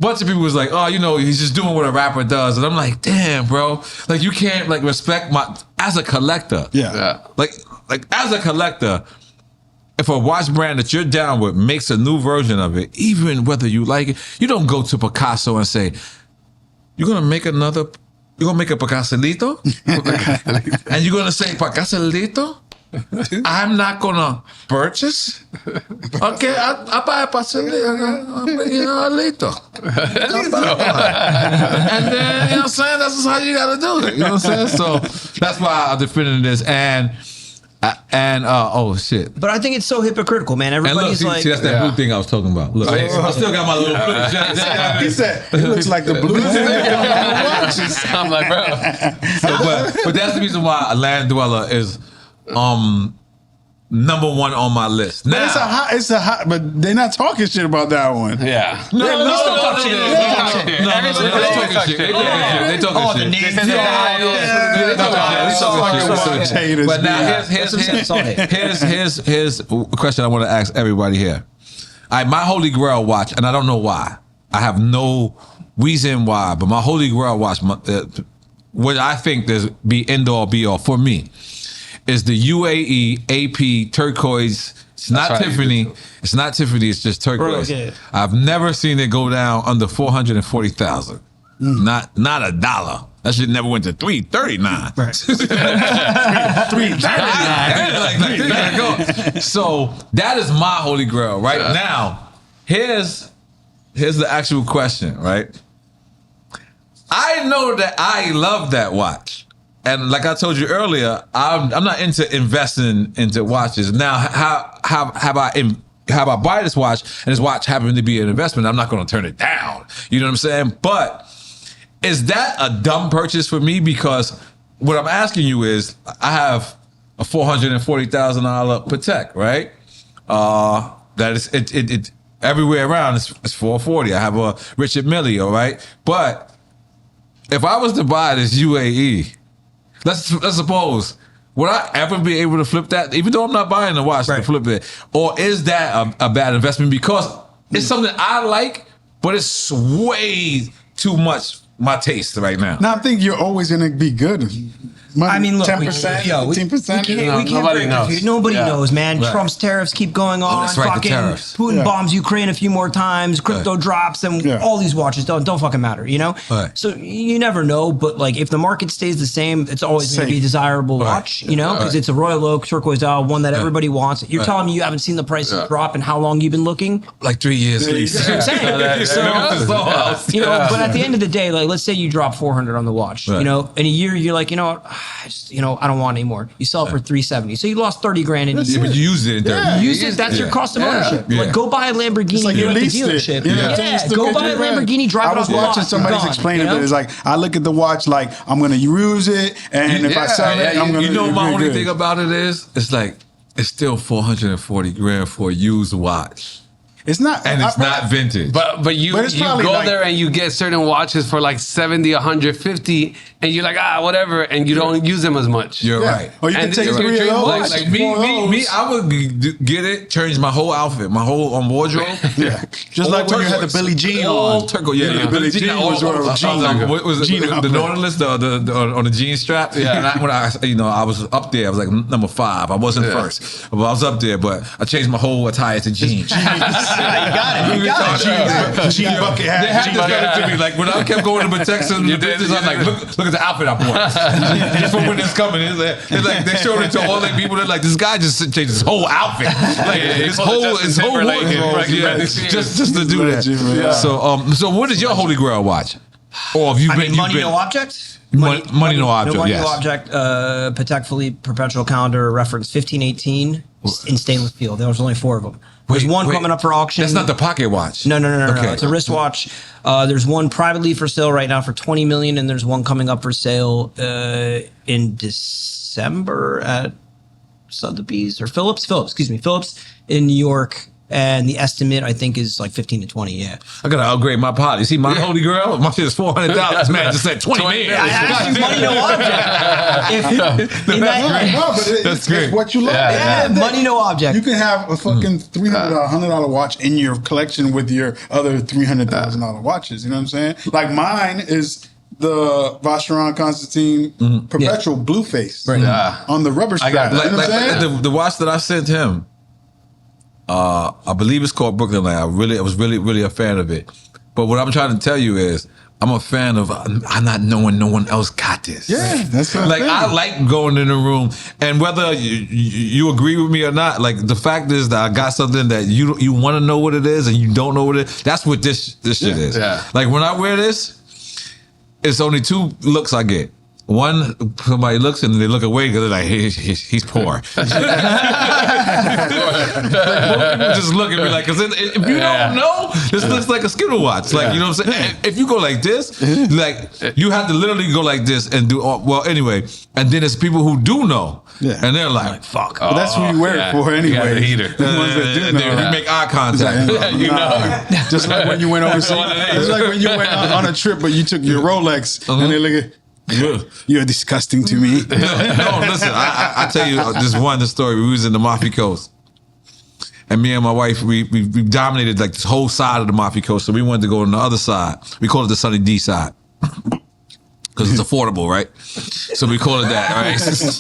Bunch of people was like, oh, you know, he's just doing what a rapper does, and I'm like, damn, bro, like you can't like respect my as a collector. Yeah. Like as a collector, if a watch brand that you're down with makes a new version of it, even whether you like it, you don't go to Picasso and say, you're gonna make a Picassolito? And you're gonna say Picassolito? I'm not gonna purchase? Okay, I buy a Picassolito. And then, you know what I'm saying? That's how you gotta do it. You know what I'm saying? So that's why I'm defending this. And oh shit! But I think it's so hypocritical, man. And look, Everybody's see, like, that's that blue thing I was talking about. Look, I still got my little blue. He said it looks like the blue watches. I'm like, bro. But that's the reason why Land Dweller is number one on my list. Now, But it's a hot, but they're not talking shit about that one. Yeah. no, They talk shit. they talking shit. They talking shit. But now here's a question I want to ask everybody here. My Holy Grail watch, and I don't know why. I have no reason why, but my Holy Grail watch, what I think there's be end all be all for me, is the UAE AP turquoise. It's not Tiffany. It's not Tiffany. It's just turquoise. Okay. I've never seen it go down under 440,000. Not a dollar. That shit never went to 339. Right. 339. So that is my Holy Grail right now. Here's the actual question. Right. I know that I love that watch. And like I told you earlier, I'm not into investing into watches. Now, how I buy this watch, and this watch happened to be an investment, I'm not going to turn it down. You know what I'm saying? But is that a dumb purchase for me? Because what I'm asking you is, I have a $440,000 Patek, right? That is it everywhere around. It's 440. I have a Richard Mille, all right. But if I was to buy this UAE. Let's suppose, would I ever be able to flip that? Even though I'm not buying the watch to flip it. Or is that a bad investment? Because it's something I like, but it's way too much my taste right now. Now I think you're always gonna be good. I mean, look, 10%, 15%. Nobody knows. Nobody Yeah. knows, man. Right. Trump's tariffs keep going on. that's right, the fucking tariffs. Putin bombs Ukraine a few more times. Crypto drops, and all these watches don't fucking matter. You know. Right. So you never know, but like if the market stays the same, it's always going to be a desirable watch. You know, because it's a Royal Oak turquoise dial, one that everybody wants. You're telling me you haven't seen the prices drop and how long you've been looking? Like 3 years, at least. That's what I'm saying. You know, but at the end of the day, like let's say you drop 400 on the watch. Right. You know, in a year you're like, you know what, I don't want it anymore. You sell it for 370, so you lost 30 grand in a Yeah, year. but you used it. You use it. That's your cost of ownership. Yeah. Like, go buy a Lamborghini. It's like you at the leased it. dealership. You know what I'm saying? Yeah, You still go get buy a your rent. Lamborghini. Drive I it was off the watching lot. somebody's Gone, explaining you know? it. It's like I look at the watch like I'm gonna use it, and if I sell it, I'm gonna. You know, be my only good. thing about it is, it's like it's still 440 grand for a used watch, It's not, and it's not vintage. But you But it's you probably go like- there and you get certain watches for like 70, 150, and you're like, whatever, and you don't use them as much. You're right. Or you can And take it's 3 of your those. Like me, I would get it, change my whole outfit, my whole wardrobe. Yeah, just like when you had the turquoise. Billie Jean All on. turquoise, yeah. Billie Jean was wearing jean. What was it? Jean The outfit. Nautilus, the on the jean strap. Yeah. And when I was up there, I was like number 5. I wasn't first, but I was up there. But I changed my whole attire to jeans. You got it. Jean bucket They hat. had Jean this bucket better to hat. me. Like when I kept going to Texas and the business, I'm like, look at the outfit I bought. Just for when it's coming. It's like they showed it to all the people. They're like, this guy just changed his whole outfit, like his whole Timberlake and wardrobe, Bradley just to do that. Yeah. So what is your Holy Grail watch? Or have you been? Money, no object. Money, no object. Money, Yes. no object. Patek Philippe perpetual calendar reference 1518 in stainless steel. There was only 4 of them. There's one coming up for auction. That's not the pocket watch. No. Okay. It's a wristwatch. There's one privately for sale right now for 20 million, and there's one coming up for sale in December at Sotheby's or Phillips in New York. And the estimate, I think, is like 15 to 20. Yeah. I gotta upgrade my pot. You see, my Holy Grail, my shit is $400. Man, just said 20 million. I asked you money, no object. That's great. It's what you love. Yeah, money, no object. You can have a fucking $300, $100 watch in your collection with your other $300,000 watches. You know what I'm saying? Like mine is the Vacheron Constantin perpetual blue face on the rubber strap. got it. You know what I'm saying? The watch that I sent him, I believe it's called Brooklyn Line. I was really a fan of it. But what I'm trying to tell you is, I'm a fan of I'm not knowing no one else got this. Yeah, that's what I'm like saying. I like going in the room, and whether you agree with me or not, like the fact is that I got something that you want to know what it is and you don't know what it is. That's what this shit is. Yeah. Like when I wear this, it's only 2 looks I get. One, somebody looks and they look away because they're like, he's poor. Like, most people just look at me like, because if you don't know, this looks like a Skittle watch. Like, you know what I'm saying? If you go like this, like, you have to literally go like this and do, well, anyway. And then there's people who do know. Yeah. And they're like, fuck. But that's who you wear it for anyway. You got the heater. The ones that do know. We make eye contact. You know. Just like when you went overseas. It's like when you went on a trip, but you took your Rolex and they look at, you're disgusting to me. No, listen, I tell you this story. We was in the Amalfi Coast. And me and my wife, we dominated like this whole side of the Amalfi Coast. So we wanted to go on the other side. We call it the Sunny D side. Because it's affordable, right? So we call it that, right? That's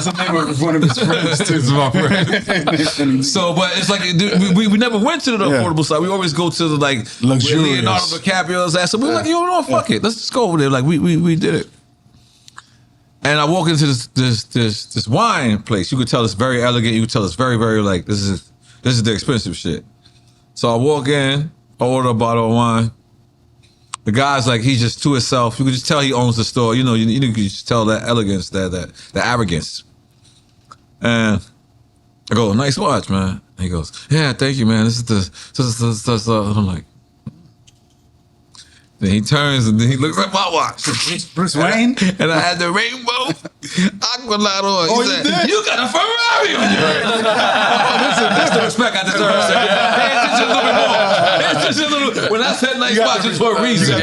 the name of one of his friends, too. It's my friend. So, but it's like, we never went to the affordable side. We always go to the like, Luxurious. where Leonardo DiCaprio's at. So we were like, yo, no, fuck it. Let's just go over there. Like, we did it. And I walk into this wine place. You could tell it's very elegant. You could tell it's very, very like, this is the expensive shit. So I walk in, I order a bottle of wine. The guy's like, he's just to himself. You could just tell he owns the store. You could just tell that elegance, that arrogance. And I go, nice watch, man. And he goes, yeah, thank you, man. This is the. And I'm like, then he turns and then he looks at my watch. Bruce Wayne? And I had the rainbow aqualite on. He said, you did? you got a Ferrari on your head. That's the respect I deserve, sir. Pay attention a little bit more. Pay attention a little. When I said nice watch, it's for a reason. He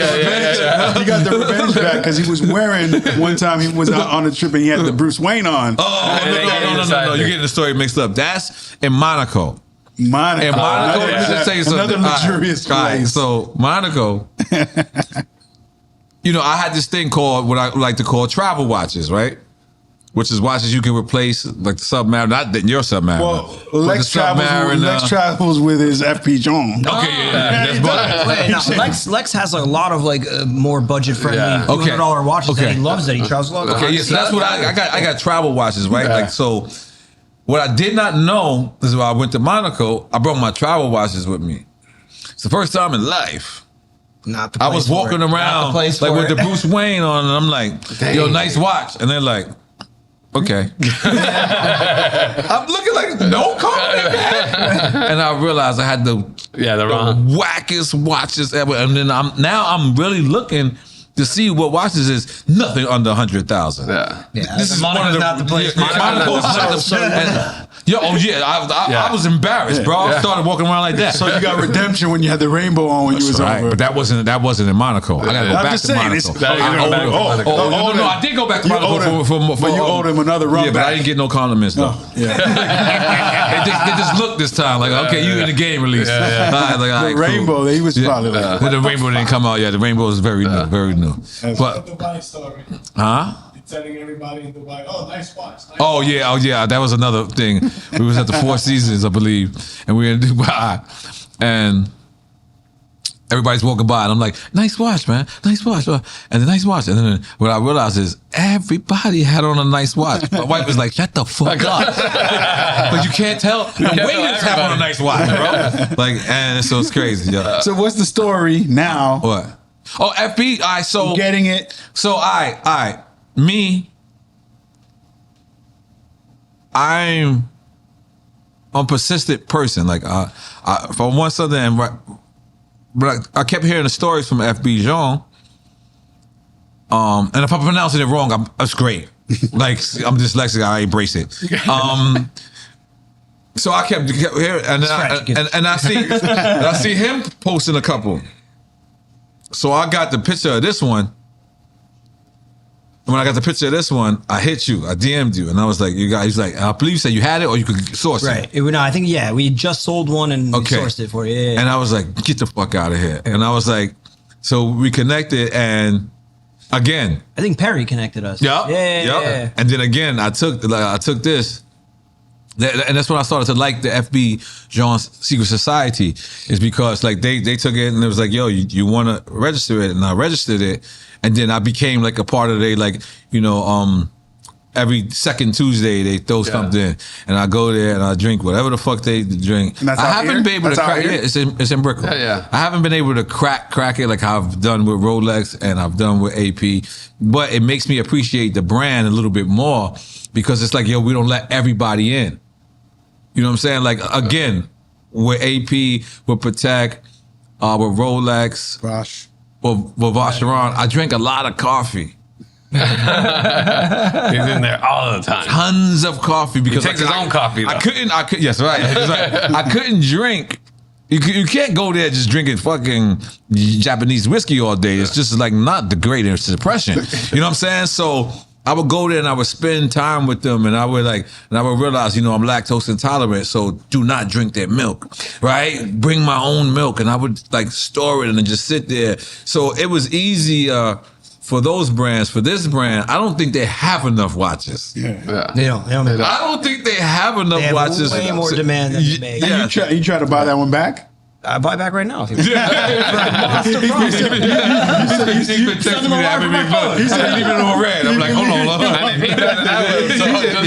got the revenge back because he was wearing, one time he was out on a trip and he had the Bruce Wayne on. Oh, no. You're getting the story mixed up. That's in Monaco. Monaco. In Monaco, let me just tell you something. Another luxurious All right, place. so Monaco, I had this thing called what I like to call travel watches, right? which is watches you can replace, like the Submariner, not your Submariner. Well, but Lex travels with his FP Journe. Okay, that's better. Wait, no, Lex has a lot of like more budget friendly $200 watches that he loves that he travels a lot. Okay, yeah, so that's what I got. I got travel watches, right? Yeah. Like so. What I did not know is when I went to Monaco, I brought my travel watches with me. It's the first time in life. Not the I place was for walking it. Not around the place like for with it. the Bruce Wayne on, and I'm like, "Yo, nice watch," and they're like, "Okay." I'm looking like no comment, and I realized I had the wackest watches ever, and then I'm really looking to see what watches is nothing under 100,000. Yeah, this is one of the not the place. Monaco's not the I was embarrassed, bro. I started walking around like that. So you got redemption when you had the rainbow on when you was Right, over. but that wasn't in Monaco. I gotta go I'm back just to saying, Monaco. no, I did go back to You Monaco owed him- for but you owed him another run Yeah, but I back. didn't get no compliments though. They just looked this time like, okay, you in the game release. All right, like, all right, The rainbow, he was probably like, But the rainbow didn't come out yet. The rainbow is very new, very new. But Dubai story. huh? Telling everybody in Dubai, oh, nice watch. Nice Oh yeah, that was another thing. We was at the Four Seasons, I believe, and we were in Dubai, and everybody's walking by, and I'm like, "Nice watch, man, nice watch," and the nice watch. And then what I realized is everybody had on a nice watch. My wife was like, "Shut the fuck up!" But you can't tell. The waiters have on a nice watch, bro. Like, and so it's crazy. Yeah. so what's the story now? What? Oh, FB. All right, so Getting it. So me, I'm a persistent person. Like if I want something, but I kept hearing the stories from FB Journe. And if I'm pronouncing it wrong, that's great. Like I'm dyslexic, I embrace it. So I kept hearing, and I see him posting a couple. So I got the picture of this one. And when I got the picture of this one, I hit you. I DM'd you, and I was like, "You guys." He's like, "I believe you said you had it, or you could source Right. it." No, I think we just sold one and sourced it for you. Yeah. And I was like, "Get the fuck out of here!" And I was like, so we connected, and again, I think Perry connected us. Yeah. And then again, I took this. And that's when I started to like the FB Journe's Secret Society, is because like they took it and it was like, yo, you want to register it, and I registered it, and then I became like a part of every second Tuesday they throw something in, and I go there and I drink whatever the fuck they drink. And that's I out haven't here? been able That's to out crack here? it. It's in Brickell. Yeah. I haven't been able to crack it like I've done with Rolex and I've done with AP, but it makes me appreciate the brand a little bit more, because it's like, yo, we don't let everybody in. You know what I'm saying? Like, again, with AP, with Patek, with Rolex, Gosh. with Vacheron, I drank a lot of coffee. He's in there all the time. Tons of coffee, because He takes his own coffee, though. I couldn't, yes, right. That's right. I couldn't drink. You can't go there just drinking fucking Japanese whiskey all day. It's just like not the greatest impression. You know what I'm saying? So I would go there and I would spend time with them, and I would realize, I'm lactose intolerant, so do not drink their milk, right? Bring my own milk, and I would like store it and then just sit there. So it was easy for those brands. For this brand, I don't think they have enough watches. Yeah. They don't. I don't think they have enough They have watches. way more demand than they make. Yeah. And you try to buy that one back? I buy back right now. He said, leave it on red. I'm like, hold on.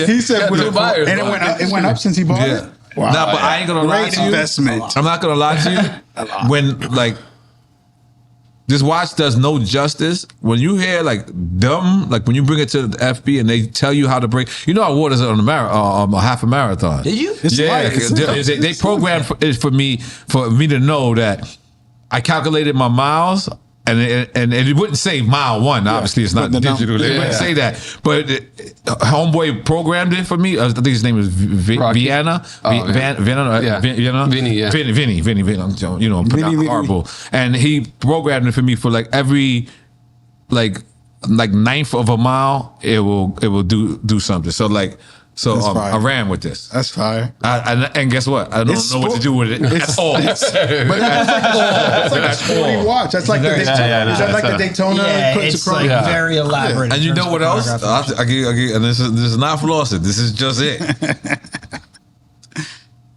He said, Two buyers. and it went up since he bought it? Wow. Nah, but I ain't gonna lie Great to you. investment. I'm not gonna lie to you. When like this watch does no justice, when you hear like when you bring it to the FB and they tell you how to bring, I wore this on a half a marathon. Did you? It's Yeah, light. they programmed it for me to know that I calculated my miles. And it wouldn't say mile one. Obviously, it's not But the digital. It wouldn't say that. But homeboy programmed it for me. I think his name is Vienna. Vinny, yeah. Vinny. I'm horrible. And he programmed it for me for like every like ninth of a mile. It will do something. So like So That's fire. I ran with this. That's fire. And guess what? I don't know what to do with it at all. But that's like a sporty watch. That's like the Daytona. Is that like the Daytona? Yeah, puts it's across- like very elaborate. And in you terms know what of else? chronography. I give, and this is not flossing. This is just it.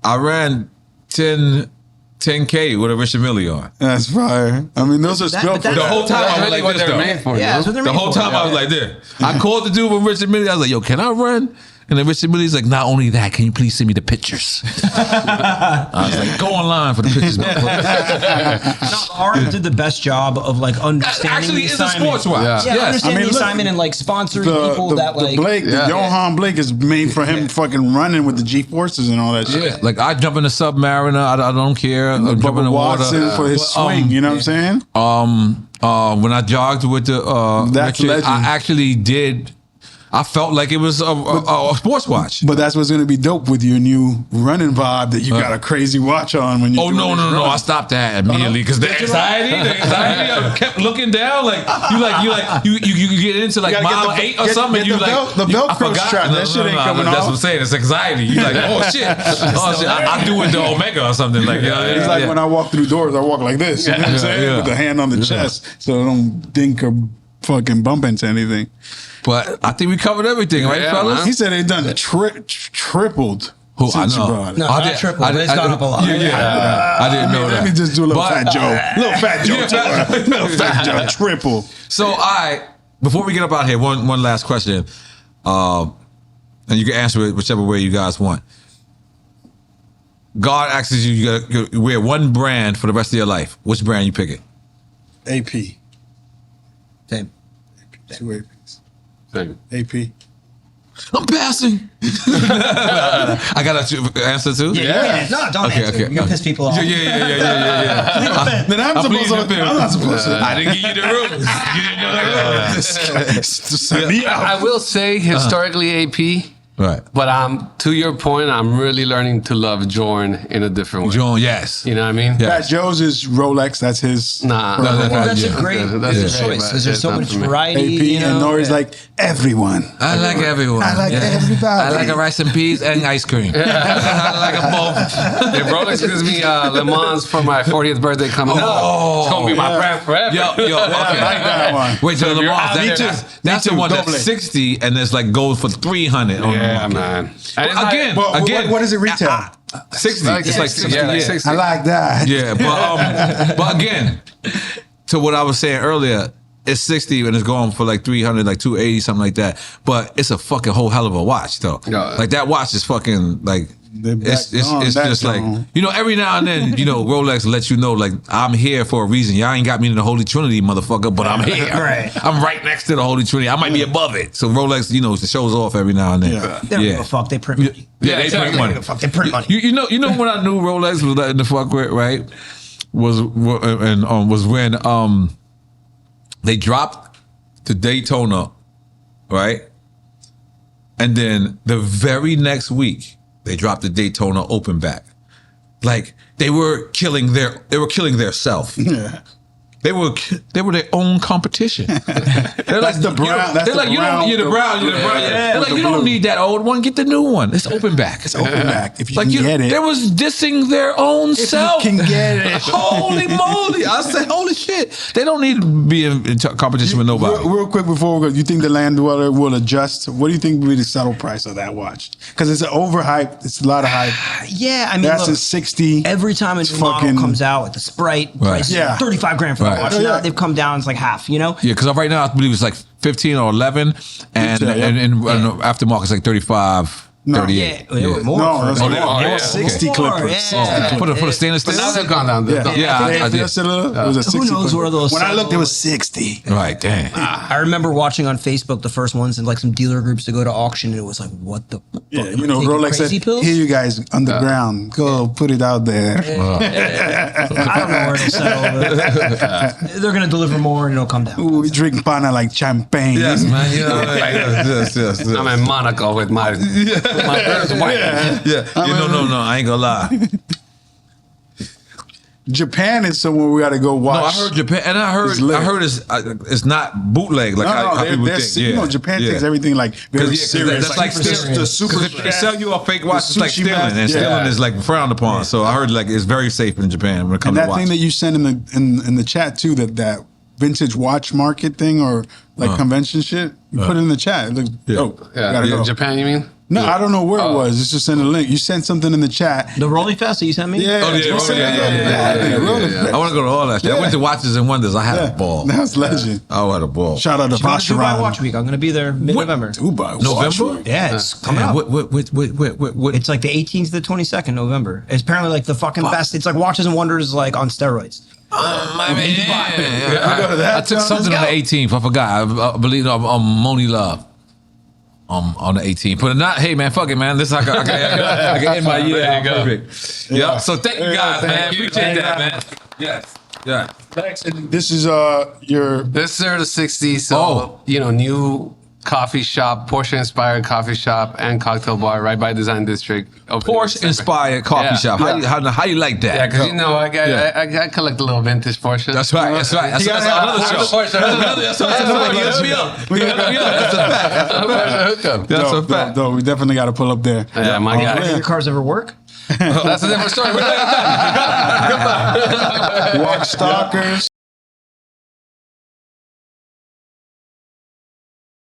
I ran 10K with a Richard Mille on. That's fire. I mean, those are spelled for The whole time I was like what this, they're though. made for. Yeah, you know? that's what they're The made whole for. time I was like this. I called the dude from Richard Mille. I was like, yo, can I run? And then Richard Mille's like, not only that, can you please send me the pictures? I was like, go online for the pictures. No, N.O.R.E. did the best job of like understanding Actually, the it's a assignment. sports watch. Yeah, Yes. understanding I mean, the look, assignment and like sponsoring people that like. the Blake, Yeah. the Johann Blake is made for him fucking running with the G-forces and all that shit. Yeah, like I jump in the Submariner. I don't care. I jump in Bubba the Watson water. for his swing, you know what I'm saying? When I jogged with the That's Richard, legend. I actually did. I felt like it was a sports watch. But that's what's going to be dope with your new running vibe that you got a crazy watch on when you. Oh no! I stopped that immediately because the anxiety. I kept looking down. Like you get into like You gotta mile get the- 8 or get- something. get you the like the Velcro I forgot. strap. That shit ain't coming That's off. what I'm saying. It's anxiety. You like, oh shit, I do it to Omega or something. Like It's like when I walk through doors, I walk like this. You know what I'm saying? Yeah. With the hand on the chest, so I don't dink or fucking bump into anything. But I think we covered everything, right, Yeah, fellas? man. He said they done tripled. Who I since you know. brought it. No, I not did- triple, I but did- it's gone up a lot. Yeah. I didn't know that. Let me just do a little But- fat Joe. Little fat Joe. tour. Little fat Joe. Triple. So before we get up out here, one last question, and you can answer it whichever way you guys want. God asks you to wear one brand for the rest of your life. Which brand you picking? AP. Same. 2 APs. Thing. AP. I'm passing. I got an answer too. Yeah. No, don't Okay, answer. okay. You're gonna piss people off. Yeah. Then I'm supposed pleading the to. fifth. I'm not supposed to. I didn't give you the rules. You didn't know the rules. Send me out. I will say historically AP, Right. but to your point, I'm really learning to love Journe in a different way. Journe, yes. You know what I mean? Yeah. Fat Joe's is Rolex. That's his. Nah. No, Well, that's Yeah. a great That's that's a a great, choice but because there's it's so not much for me. variety. AP you know? and N.O.R.E. is like everyone. I like everyone. I like everybody. I like a rice and peas and ice cream. I like them both. If Rolex gives me Le Mans for my 40th birthday coming up, it's gonna be my brand forever. Yo, okay. like that one. Wait till So the if you're Mars. out there, That's the too, one doble. that's 60 and there's like goes for 300 on the Yeah, market. man. And it's not- Again, Well, what does it retail? 60. It's like 60. Yeah, like 60. I like that. Yeah, but again, to what I was saying earlier, it's 60 and it's going for like 300, like 280, something like that. But it's a fucking whole hell of a watch, though. Yeah. Like that watch is fucking like. It's that just like, zone. every now and then, Rolex lets you know, like, I'm here for a reason. Y'all ain't got me in the Holy Trinity, motherfucker, but I'm here. Right. I'm right next to the Holy Trinity. I might be above it. So Rolex, it shows off every now and then. Yeah. They don't give a fuck. They print money. Yeah, they exactly. print money. They don't give a fuck. They print money. You know when I knew Rolex was letting the fuck with, right? Was when they dropped the Daytona, right? And then the very next week they dropped the Daytona open back. Like they were killing their self. Yeah. They were their own competition. They're That's the brown. That's They're like, the brown. you're the brown. Yeah. They're like, you don't need that old one. Get the new one. It's open back. It's Open back. If you like can get it. They was dissing their own If self. you can get it. Holy moly! I said, holy shit! They don't need to be in competition with nobody. Real quick before we go, you think the land dweller will adjust? What do you think will be the settle price of that watch? Because it's an overhyped. It's a lot of hype. Yeah, I mean, That's look, a 60. every time a It's new model fucking- comes out with the Sprite, price is Yeah. 35 grand for Right. the watch. Oh, Now yeah. they've come down. It's like half. Yeah, because right now I believe it's like 15 or 11, and Yeah, yeah. and aftermarket it's like 35, No. 38. Yeah, they were more. No, for that's it. more. yeah. 60 More, clippers. yeah. For the stainless But steel. now they've gone down. Yeah, I did. It was a 60 Who knows clipper. where those When I looked, it settle- was 60. Right, damn. I remember watching on Facebook the first ones in like some dealer groups to go to auction, and it was like, what the fuck? Yeah, Am I you know, taking Rolex said, crazy pills? here you guys underground, go put it out there. I don't know where it'll settle. But they're gonna deliver more, and it'll come down. Ooh, we drink pana like champagne. Yes, man. Yes. I'm in Monaco with my first wife. Yeah. No. I ain't gonna lie. Japan is somewhere we got to go watch. No, I heard Japan, and I heard it's not bootleg like how people think. You know, Japan takes everything like very serious. That's like stealing. The super If they sell you a fake watch, it's like sushi stealing, master. and stealing is like frowned upon. So I heard like it's very safe in Japan when it comes And to that thing watch. that you sent in the chat too, that vintage watch market thing or like convention shit, you put it in the chat. It looks dope. Gotta go. Japan, you mean? No, I don't know where it was. It's just send a link. You sent something in the chat. The Rolly Fest that you sent me? Yeah. Oh, yeah, you sent it. I want to go to all that shit. I went to Watches and Wonders. I had a ball. That's legend. I had a ball. Shout out to Dubai Vacheron. Watch Week. I'm going to be there mid-November. Dubai. November? Yeah, it's coming Man, up. what? It's like the 18th to the 22nd November. It's apparently like the fucking best. It's like Watches and Wonders like on steroids. I took something on the 18th. I forgot. I believe on Moni Love. On the 18th. But not, hey man, fuck it, man. This I can end my year. There you go. Perfect. Yeah. So thank you guys, man. Appreciate that, man. Yes. Yeah. This is your This is the 60s. So, new coffee shop, Porsche inspired coffee shop and cocktail bar right by Design District. Porsche inspired coffee shop. How you like that? Yeah, because I collect a little vintage Porsche. That's right. That's right. That's another show. That's a fact. That's a fact. No, we definitely got to pull up there. Yeah, my guy. Do your cars ever work? That's a different story. Watch Stalkers.